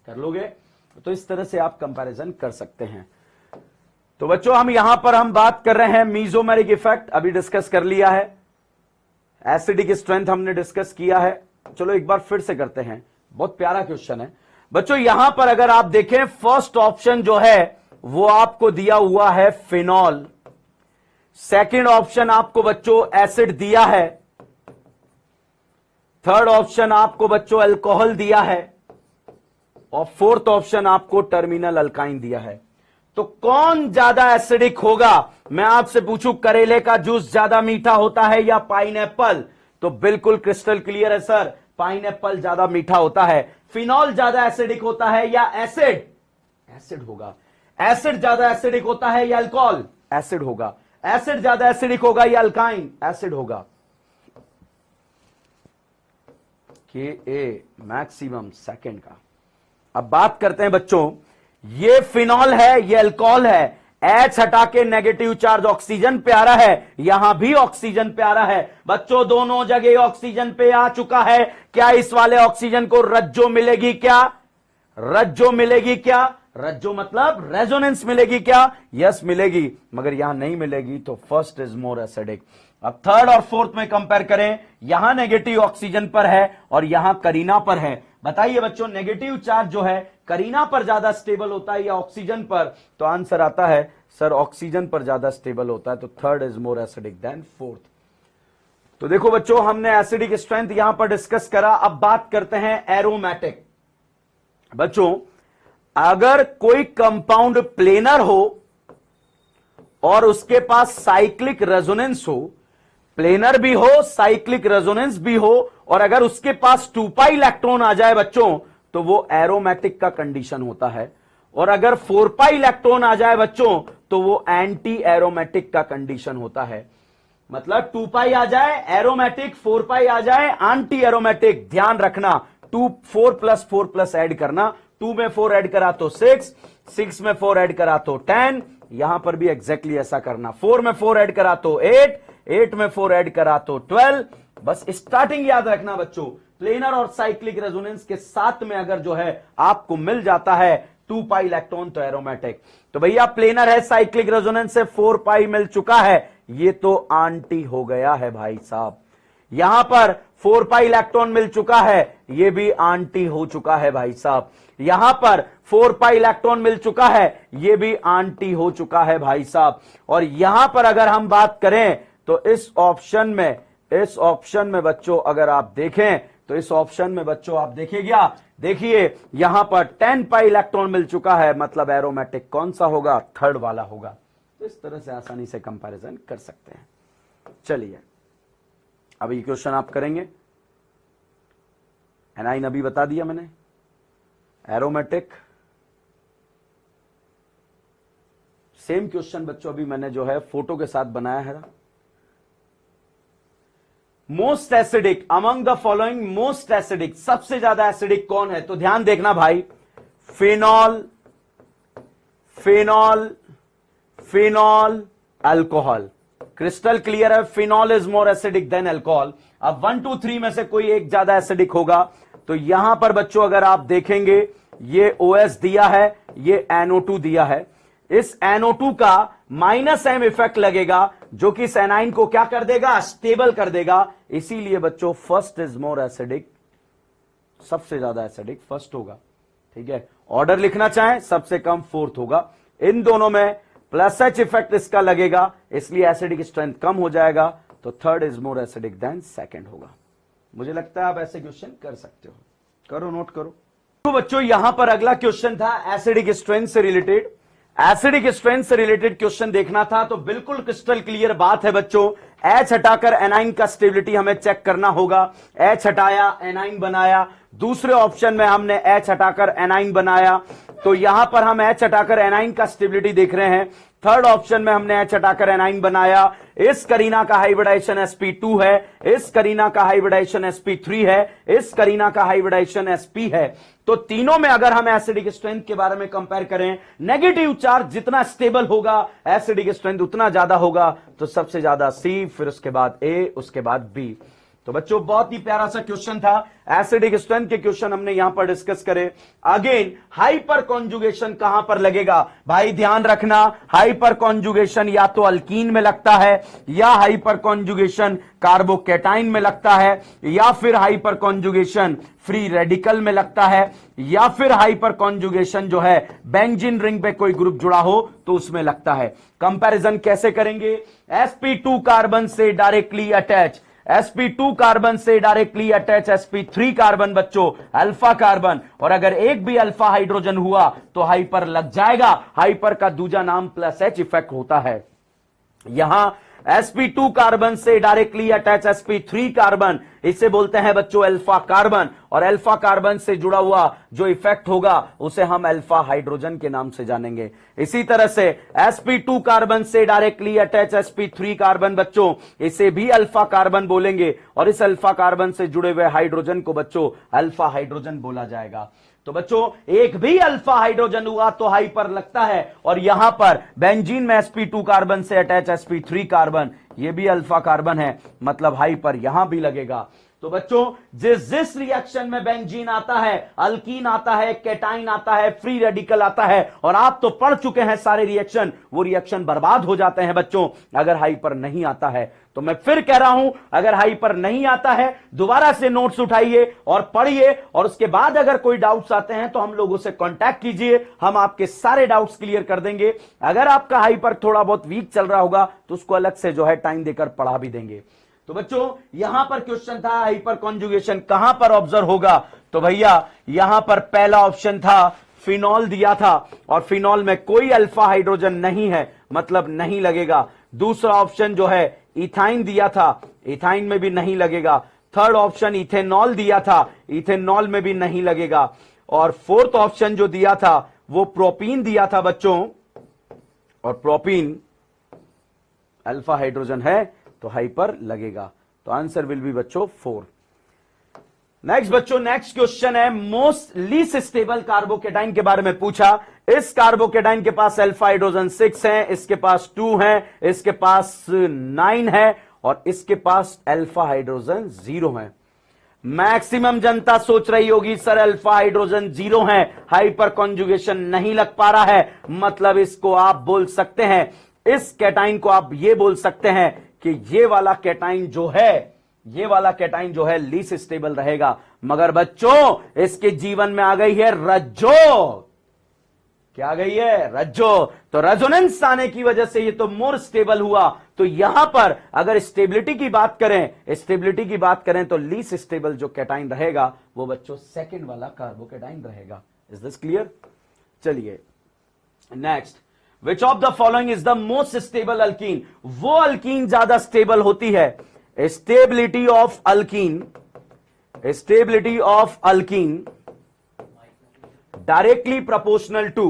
कर लोगे? तो इस तरह से आप कंपैरिजन कर सकते हैं। तो बच्चों हम बात कर रहे हैं मीजोमेरिक इफेक्ट, अभी डिस्कस कर लिया है। एसिडिक स्ट्रेंथ हमने डिस्कस किया है। चलो एक बार फिर से करते हैं, बहुत प्यारा क्वेश्चन है बच्चों। यहां पर अगर आप देखें फर्स्ट ऑप्शन जो है वो आपको दिया हुआ है फिनॉल, सेकंड ऑप्शन आपको बच्चों एसिड दिया है, थर्ड ऑप्शन आपको बच्चों अल्कोहल दिया है और फोर्थ ऑप्शन आपको टर्मिनल अल्काइन दिया है। तो कौन ज्यादा एसिडिक होगा? मैं आपसे पूछूं करेले का जूस ज्यादा मीठा होता है या पाइनएप्पल? तो बिल्कुल क्रिस्टल क्लियर है सर, पाइनएप्पल ज्यादा मीठा होता है। फिनॉल ज्यादा एसिडिक होता है या एसिड? एसिड होगा। एसिड ज्यादा एसिडिक होता है या अल्कोहल? एसिड होगा। एसिड ज्यादा एसिडिक होगा या अल्काइन? एसिड होगा। के ए मैक्सिमम सेकंड का। अब बात करते हैं बच्चों, ये फिनॉल है, ये अल्कोहल है। एच हटा के नेगेटिव चार्ज ऑक्सीजन पे आ रहा है, यहां भी ऑक्सीजन पे आ रहा है। बच्चों दोनों जगह ऑक्सीजन पे आ चुका है। क्या इस वाले ऑक्सीजन को रज्जो मिलेगी? क्या रज्जो मिलेगी? क्या रज्जो मतलब रेजोनेंस मिलेगी? क्या यस मिलेगी, मगर यहां नहीं मिलेगी। तो फर्स्ट इज मोर एसिडिक। अब थर्ड और फोर्थ में कंपेयर करें, यहां नेगेटिव ऑक्सीजन पर है और यहां करीना पर है। बताइए बच्चों नेगेटिव चार्ज जो है करीना पर ज्यादा स्टेबल होता है या ऑक्सीजन पर? तो आंसर आता है सर ऑक्सीजन पर ज्यादा स्टेबल होता है। तो third is more acidic then fourth. तो देखो बच्चों हमने एसिडिक स्ट्रेंथ यहां पर डिस्कस करा। अब बात करते हैं एरोमेटिक। बच्चों अगर कोई कंपाउंड प्लेनर हो और उसके पास साइक्लिक रेजोनेंस हो, प्लेनर भी हो साइक्लिक रेजोनेंस भी हो, और अगर उसके पास 2 पाई इलेक्ट्रॉन आ जाए बच्चों तो वो एरोमेटिक का कंडीशन होता है, और अगर 4 पाई इलेक्ट्रॉन आ जाए बच्चों तो वो एंटी एरोमेटिक का कंडीशन होता है। मतलब 2 पाई आ जाए एरोमेटिक, 4 पाई आ जाए एंटी एरोमेटिक। ध्यान रखना 4 प्लस 4 प्लस ऐड करना, 2 में 4 ऐड करा तो 6, 6 में 4 ऐड करा तो 10, यहां पर भी एग्जैक्टली ऐसा करना। 4 में 4 ऐड करा तो 8, 8 में 4 ऐड करा तो 12। बस स्टार्टिंग याद रखना बच्चों, प्लेनर और साइक्लिक रेजोनेंस के साथ में अगर जो है आपको मिल जाता है 2 पाई इलेक्ट्रॉन तो एरोमेटिक। तो भैया प्लेनर है साइक्लिक रेजोनेंस से 4 पाई मिल चुका है, ये तो आंटी हो गया है भाई साहब। यहां पर 4 पाई इलेक्ट्रॉन मिल चुका है, ये भी आंटी हो चुका है भाई साहब। यहां पर 4 पाई इलेक्ट्रॉन मिल चुका है, ये भी आंटी हो चुका है भाई साहब। और यहां पर अगर हम बात करें तो इस ऑप्शन में बच्चों अगर आप देखें तो इस ऑप्शन में बच्चों आप देखिएगा, देखिए यहां पर 10 पाई इलेक्ट्रॉन मिल चुका है, मतलब एरोमेटिक कौन सा होगा? थर्ड वाला होगा। तो इस तरह से आसानी से कंपैरिजन कर सकते हैं। चलिए अब ये क्वेश्चन आप करेंगे। एनाइन अभी बता दिया मैंने, एरोमेटिक सेम क्वेश्चन बच्चों अभी मैंने जो है फोटो के साथ बनाया है। Most acidic among the following, most acidic सबसे ज्यादा एसिडिक कौन है? तो ध्यान देखना भाई, phenol, phenol, phenol, alcohol. Crystal clear है, phenol is more acidic than alcohol. अब 1 2 3 में से कोई एक ज्यादा एसिडिक होगा। तो यहां पर बच्चों अगर आप देखेंगे ये OS दिया है, ये NO2 दिया है। इस NO2 का -M इफेक्ट लगेगा, जो कि इस एनाइन को क्या कर देगा, स्टेबल कर देगा। इसीलिए बच्चों फर्स्ट इज मोर एसिडिक, सबसे ज्यादा एसिडिक फर्स्ट होगा। ठीक है, ऑर्डर लिखना चाहें सबसे कम फोर्थ होगा। इन दोनों में प्लस एच इफेक्ट इसका लगेगा, इसलिए एसिडिक स्ट्रेंथ कम हो जाएगा, तो third is more acidic then second होगा। मुझे लगता है आप ऐसे क्वेश्चन कर सकते हो, करो नोट करो। तो बच्चों यहां पर अगला क्वेश्चन था एसिडिक स्ट्रेंथ से रिलेटेड। एसिडिक स्ट्रेंथ से रिलेटेड क्वेश्चन देखना था तो बिल्कुल क्रिस्टल क्लियर बात है बच्चों, एच हटाकर एनाइन का स्टेबिलिटी हमें चेक करना होगा। एच हटाया, एनाइन बनाया। दूसरे ऑप्शन में हमने एच हटाकर एनाइन बनाया, तो यहां पर हम एच हटाकर एनाइन का स्टेबिलिटी देख रहे हैं। थर्ड ऑप्शन में हमने एच हटाकर एनाइन बनाया। इस करीना का हाइब्रिडाइजेशन sp2 है, इस करीना का हाइब्रिडाइजेशन sp3 है, इस करीना का हाइब्रिडाइजेशन sp है। तो तीनों में अगर हम एसिडिक स्ट्रेंथ के बारे में कंपेयर करें, नेगेटिव चार्ज जितना स्टेबल होगा एसिडिक स्ट्रेंथ उतना ज्यादा होगा। तो सबसे ज्यादा सी, फिर उसके बाद ए, उसके बाद बी। तो बच्चों बहुत ही प्यारा सा क्वेश्चन था, एसिडिक स्ट्रेंथ के क्वेश्चन हमने यहां पर डिस्कस करे। अगेन हाइपर कॉन्जुगेशन कहां पर लगेगा भाई, ध्यान रखना, हाइपर कॉन्जुगेशन या तो अल्कीन में लगता है, या हाइपर कॉन्जुगेशन कार्बोकेटाइन में लगता है, या फिर हाइपर कॉन्जुगेशन फ्री रेडिकल में लगता है, या फिर हाइपर कॉन्जुगेशन जो है बेंजीन रिंग पे कोई ग्रुप जुड़ा हो तो उसमें लगता है। कंपैरिजन कैसे करेंगे, sp2 कार्बन से डायरेक्टली अटैच, sp2 कार्बन से डायरेक्टली अटैच sp3 कार्बन बच्चों अल्फा कार्बन, और अगर एक भी अल्फा हाइड्रोजन हुआ तो हाइपर लग जाएगा। हाइपर का दूसरा नाम प्लस एच इफेक्ट होता है। यहां sp2 कार्बन से डायरेक्टली अटैच sp3 कार्बन, इसे बोलते हैं बच्चों अल्फा कार्बन, और अल्फा कार्बन से जुड़ा हुआ जो इफेक्ट होगा उसे हम अल्फा हाइड्रोजन के नाम से जानेंगे। इसी तरह से sp2 कार्बन से डायरेक्टली अटैच sp3 कार्बन बच्चों, इसे भी अल्फा कार्बन बोलेंगे, और इस अल्फा कार्बन से जुड़े हुए हाइड्रोजन को बच्चों अल्फा हाइड्रोजन बोला जाएगा। तो बच्चों एक भी अल्फा हाइड्रोजन हुआ तो हाइपर लगता है, और यहां पर बेंजीन में sp2 कार्बन से अटैच sp3 कार्बन, ये भी अल्फा कार्बन है, मतलब हाइपर यहां भी लगेगा। तो बच्चों जिस जिस रिएक्शन में बेंजीन आता है, अल्कीन आता है, केटाइन आता है, फ्री रेडिकल आता है, और आप तो पढ़ चुके हैं सारे रिएक्शन, वो रिएक्शन बर्बाद हो जाते हैं बच्चों अगर हाइपर नहीं आता है। तो मैं फिर कह रहा हूं, अगर हाइपर नहीं आता है दोबारा से नोट्स उठाइए और पढ़िए, और उसके बाद अगर कोई डाउट्स आते हैं तो हम लोगों से कांटेक्ट कीजिए, हम आपके सारे डाउट्स क्लियर कर देंगे। अगर आपका हाइपर थोड़ा बहुत वीक चल रहा होगा तो उसको अलग से जो है टाइम देकर पढ़ा भी देंगे। तो बच्चों यहां पर क्वेश्चन था हाइपर कॉन्जुगेशन कहां पर ऑब्जर्व होगा, तो भैया यहां पर पहला ऑप्शन था फिनॉल दिया था, और फिनॉल में कोई अल्फा हाइड्रोजन नहीं है, मतलब नहीं लगेगा। दूसरा ऑप्शन जो है इथाइन दिया था, इथाइन में भी नहीं लगेगा। थर्ड ऑप्शन इथेनॉल दिया था, इथेनॉल में भी नहीं लगेगा। और फोर्थ ऑप्शन जो दिया था वो प्रोपीन दिया था बच्चों, और प्रोपीन अल्फा हाइड्रोजन है तो हाइपर लगेगा। तो आंसर विल बी बच्चों 4। नेक्स्ट बच्चों, नेक्स्ट क्वेश्चन है मोस्ट लीस्ट स्टेबल कार्बोकेटाइन के बारे में पूछा। इस कार्बोकेटाइन के पास अल्फा हाइड्रोजन 6 है, इसके पास 2 है, इसके पास 9 है, और इसके पास अल्फा हाइड्रोजन 0 है। मैक्सिमम जनता सोच रही होगी सर अल्फा हाइड्रोजन 0 है, हाइपर कॉन्जुगेशन नहीं लग पा रहा है, मतलब इसको आप बोल सकते हैं, इस कैटाइन को आप ये बोल सकते हैं कि ये वाला कैटाइन जो है, ये वाला कैटाइन जो है लीस्ट स्टेबल रहेगा। मगर बच्चों इसके जीवन में आ गई है रज्जो, क्या आ गई है, रज्जो। तो रेजोनेंस आने की वजह से ये तो मोर स्टेबल हुआ। तो यहां पर अगर स्टेबिलिटी की बात करें, स्टेबिलिटी की बात करें तो लीस्ट स्टेबल जो कैटाइन रहेगा वो बच्चों सेकंड वाला कार्बोकेटाइन रहेगा। Is this clear? चलिए next, which of the following is the most stable alkene? वो अल्कीन ज्यादा स्टेबल होती है, stability of alkene, stability of alkene directly proportional to,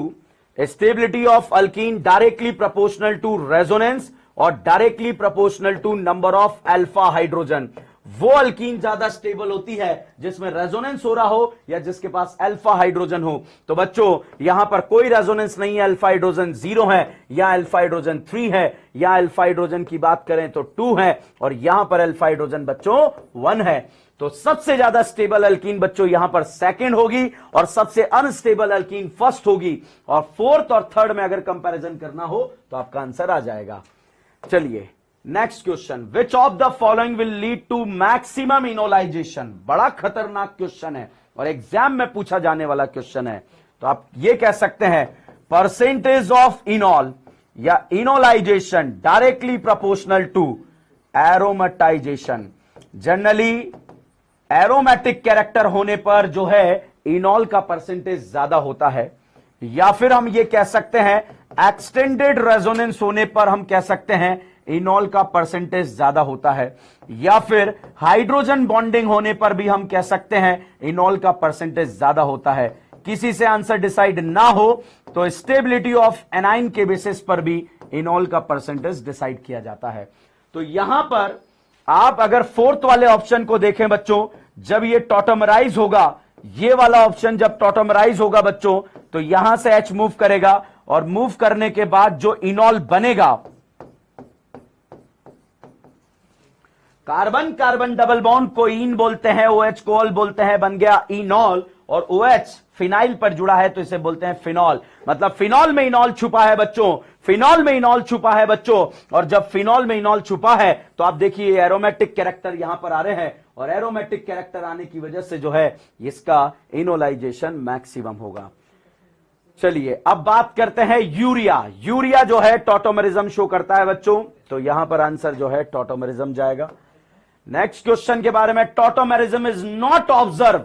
stability of alkene directly proportional to resonance और directly proportional to number of alpha hydrogen। वो alkene ज्यादा stable होती है जिसमें रेजोनेंस हो रहा हो या जिसके पास अल्फा हाइड्रोजन हो। तो बच्चों यहां पर कोई रेजोनेंस नहीं है, अल्फा हाइड्रोजन 0 है, या अल्फा हाइड्रोजन 3 है, या अल्फा हाइड्रोजन की बात करें तो 2 है, और यहां पर अल्फा हाइड्रोजन बच्चों 1 है। तो सबसे ज्यादा स्टेबल अल्कीन बच्चों यहां पर सेकंड होगी, और सबसे अनस्टेबल अल्कीन फर्स्ट होगी, और फोर्थ और थर्ड में अगर कंपैरिजन करना हो तो आपका आंसर आ जाएगा। चलिए next question, which of the following will lead to maximum enolization. बड़ा खतरनाक क्वेश्चन है और एग्जाम में पूछा जाने वाला क्वेश्चन है। तो आप ये कह सकते हैं परसेंटेज ऑफ इनॉल या enolization directly proportional to aromatization. Generally aromatic character होने पर जो है इनॉल का परसेंटेज ज्यादा होता है, या फिर हम ये कह सकते हैं एक्सटेंडेड रेजोनेंस होने पर हम कह सकते हैं इनॉल का परसेंटेज ज्यादा होता है, या फिर हाइड्रोजन बॉन्डिंग होने पर भी हम कह सकते हैं इनॉल का परसेंटेज ज्यादा होता है। किसी से आंसर डिसाइड ना हो तो स्टेबिलिटी ऑफ एनाइन के बेसिस पर भी इनॉल का परसेंटेज डिसाइड किया जाता है। तो यहां पर आप अगर फोर्थ वाले ऑप्शन को देखें बच्चों, जब ये टॉटमराइज होगा, ये वाला ऑप्शन जब टॉटमराइज होगा बच्चों, तो यहां से H मूव करेगा और मूव करने के बाद जो इनॉल बनेगा, कार्बन कार्बन डबल बॉन्ड को इन बोलते हैं, OH को ऑल बोलते हैं, बन गया इनॉल, और OH फिनाइल पर जुड़ा है तो इसे बोलते हैं फिनॉल। मतलब फिनॉल में इनॉल छुपा है बच्चों, फिनॉल में इनॉल छुपा है बच्चों। और जब फिनॉल में इनॉल छुपा है तो आप देखिए एरोमेटिक कैरेक्टर यहां पर आ रहे हैं, और एरोमेटिक कैरेक्टर आने की वजह से जो है इसका इनोलाइजेशन मैक्सिमम होगा। चलिए अब बात करते हैं यूरिया। यूरिया जो है टॉटोमरिज्म शो करता है बच्चों, तो यहां पर आंसर जो है टॉटोमरिज्म जाएगा। नेक्स्ट क्वेश्चन के बारे में, टॉटोमेरिज्म इज नॉट ऑब्जर्व।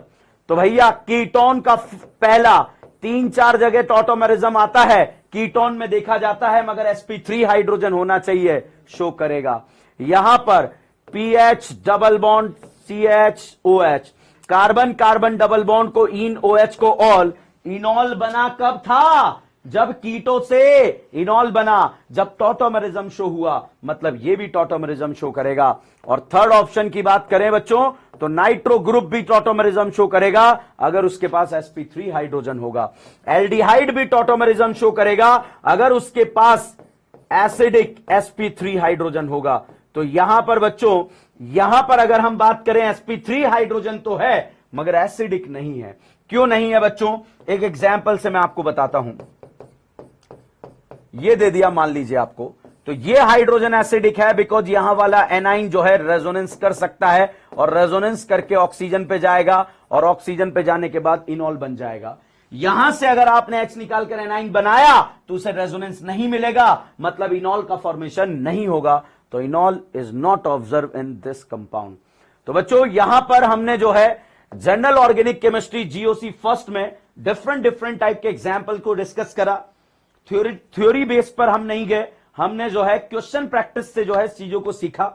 तो भैया कीटोन का पहला 3-4 जगह टॉटोमेरिज्म आता है, कीटोन में देखा जाता है, मगर sp3 हाइड्रोजन होना चाहिए, शो करेगा। यहां पर PH double bond CHOH, carbon carbon double bond को इन, OH को ऑल। इनॉल बना कब था? जब कीटो से इनॉल बना, जब टॉटोमेरिज्म शो हुआ, मतलब ये भी टॉटोमेरिज्म शो करेगा। और थर्ड ऑप्शन की बात करें बच्चों, तो नाइट्रो ग्रुप भी टॉटोमेरिज्म शो करेगा अगर उसके पास sp3 हाइड्रोजन होगा। एल्डिहाइड भी टॉटोमेरिज्म शो करेगा अगर उसके पास एसिडिक sp3 हाइड्रोजन होगा। तो यहां पर बच्चों, यहां पर अगर हम बात करें sp3 हाइड्रोजन तो है, मगर एसिडिक नहीं है। क्यों नहीं है बच्चों? एक एग्जाम्पल से मैं आपको बताता हूं। ये दे दिया मान लीजिए आपको, तो ये हाइड्रोजन एसिडिक है बिकॉज यहां वाला एनाइन जो है रेजोनेंस कर सकता है, और रेजोनेंस करके ऑक्सीजन पे जाएगा, और ऑक्सीजन पे जाने के बाद इनॉल बन जाएगा। यहां से अगर आपने H निकालकर एनाइन बनाया तो उसे रेजोनेंस नहीं मिलेगा, मतलब इनॉल का फॉर्मेशन नहीं होगा। तो इनॉल is not observe in this compound. तो बच्चों यहां पर हमने जो है general organic chemistry GOC first में डिफरेंट टाइप के एग्जाम्पल को डिस्कस करा। थ्योरी बेस पर हम नहीं गए, हमने जो है क्वेश्चन प्रैक्टिस से जो है चीजों को सीखा।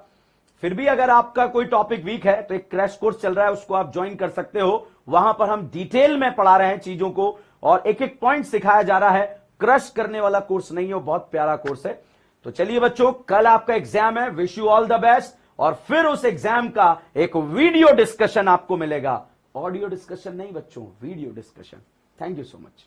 फिर भी अगर आपका कोई टॉपिक वीक है तो एक क्रैश कोर्स चल रहा है, उसको आप ज्वाइन कर सकते हो। वहां पर हम डिटेल में पढ़ा रहे हैं चीजों को, और एक एक पॉइंट सिखाया जा रहा है। क्रश करने वाला कोर्स नहीं है, बहुत प्यारा कोर्स है। तो चलिए बच्चों, कल आपका एग्जाम है, wish you all the best. और फिर उस एग्जाम का एक वीडियो डिस्कशन आपको मिलेगा, ऑडियो डिस्कशन नहीं बच्चों, video discussion. Thank you so much.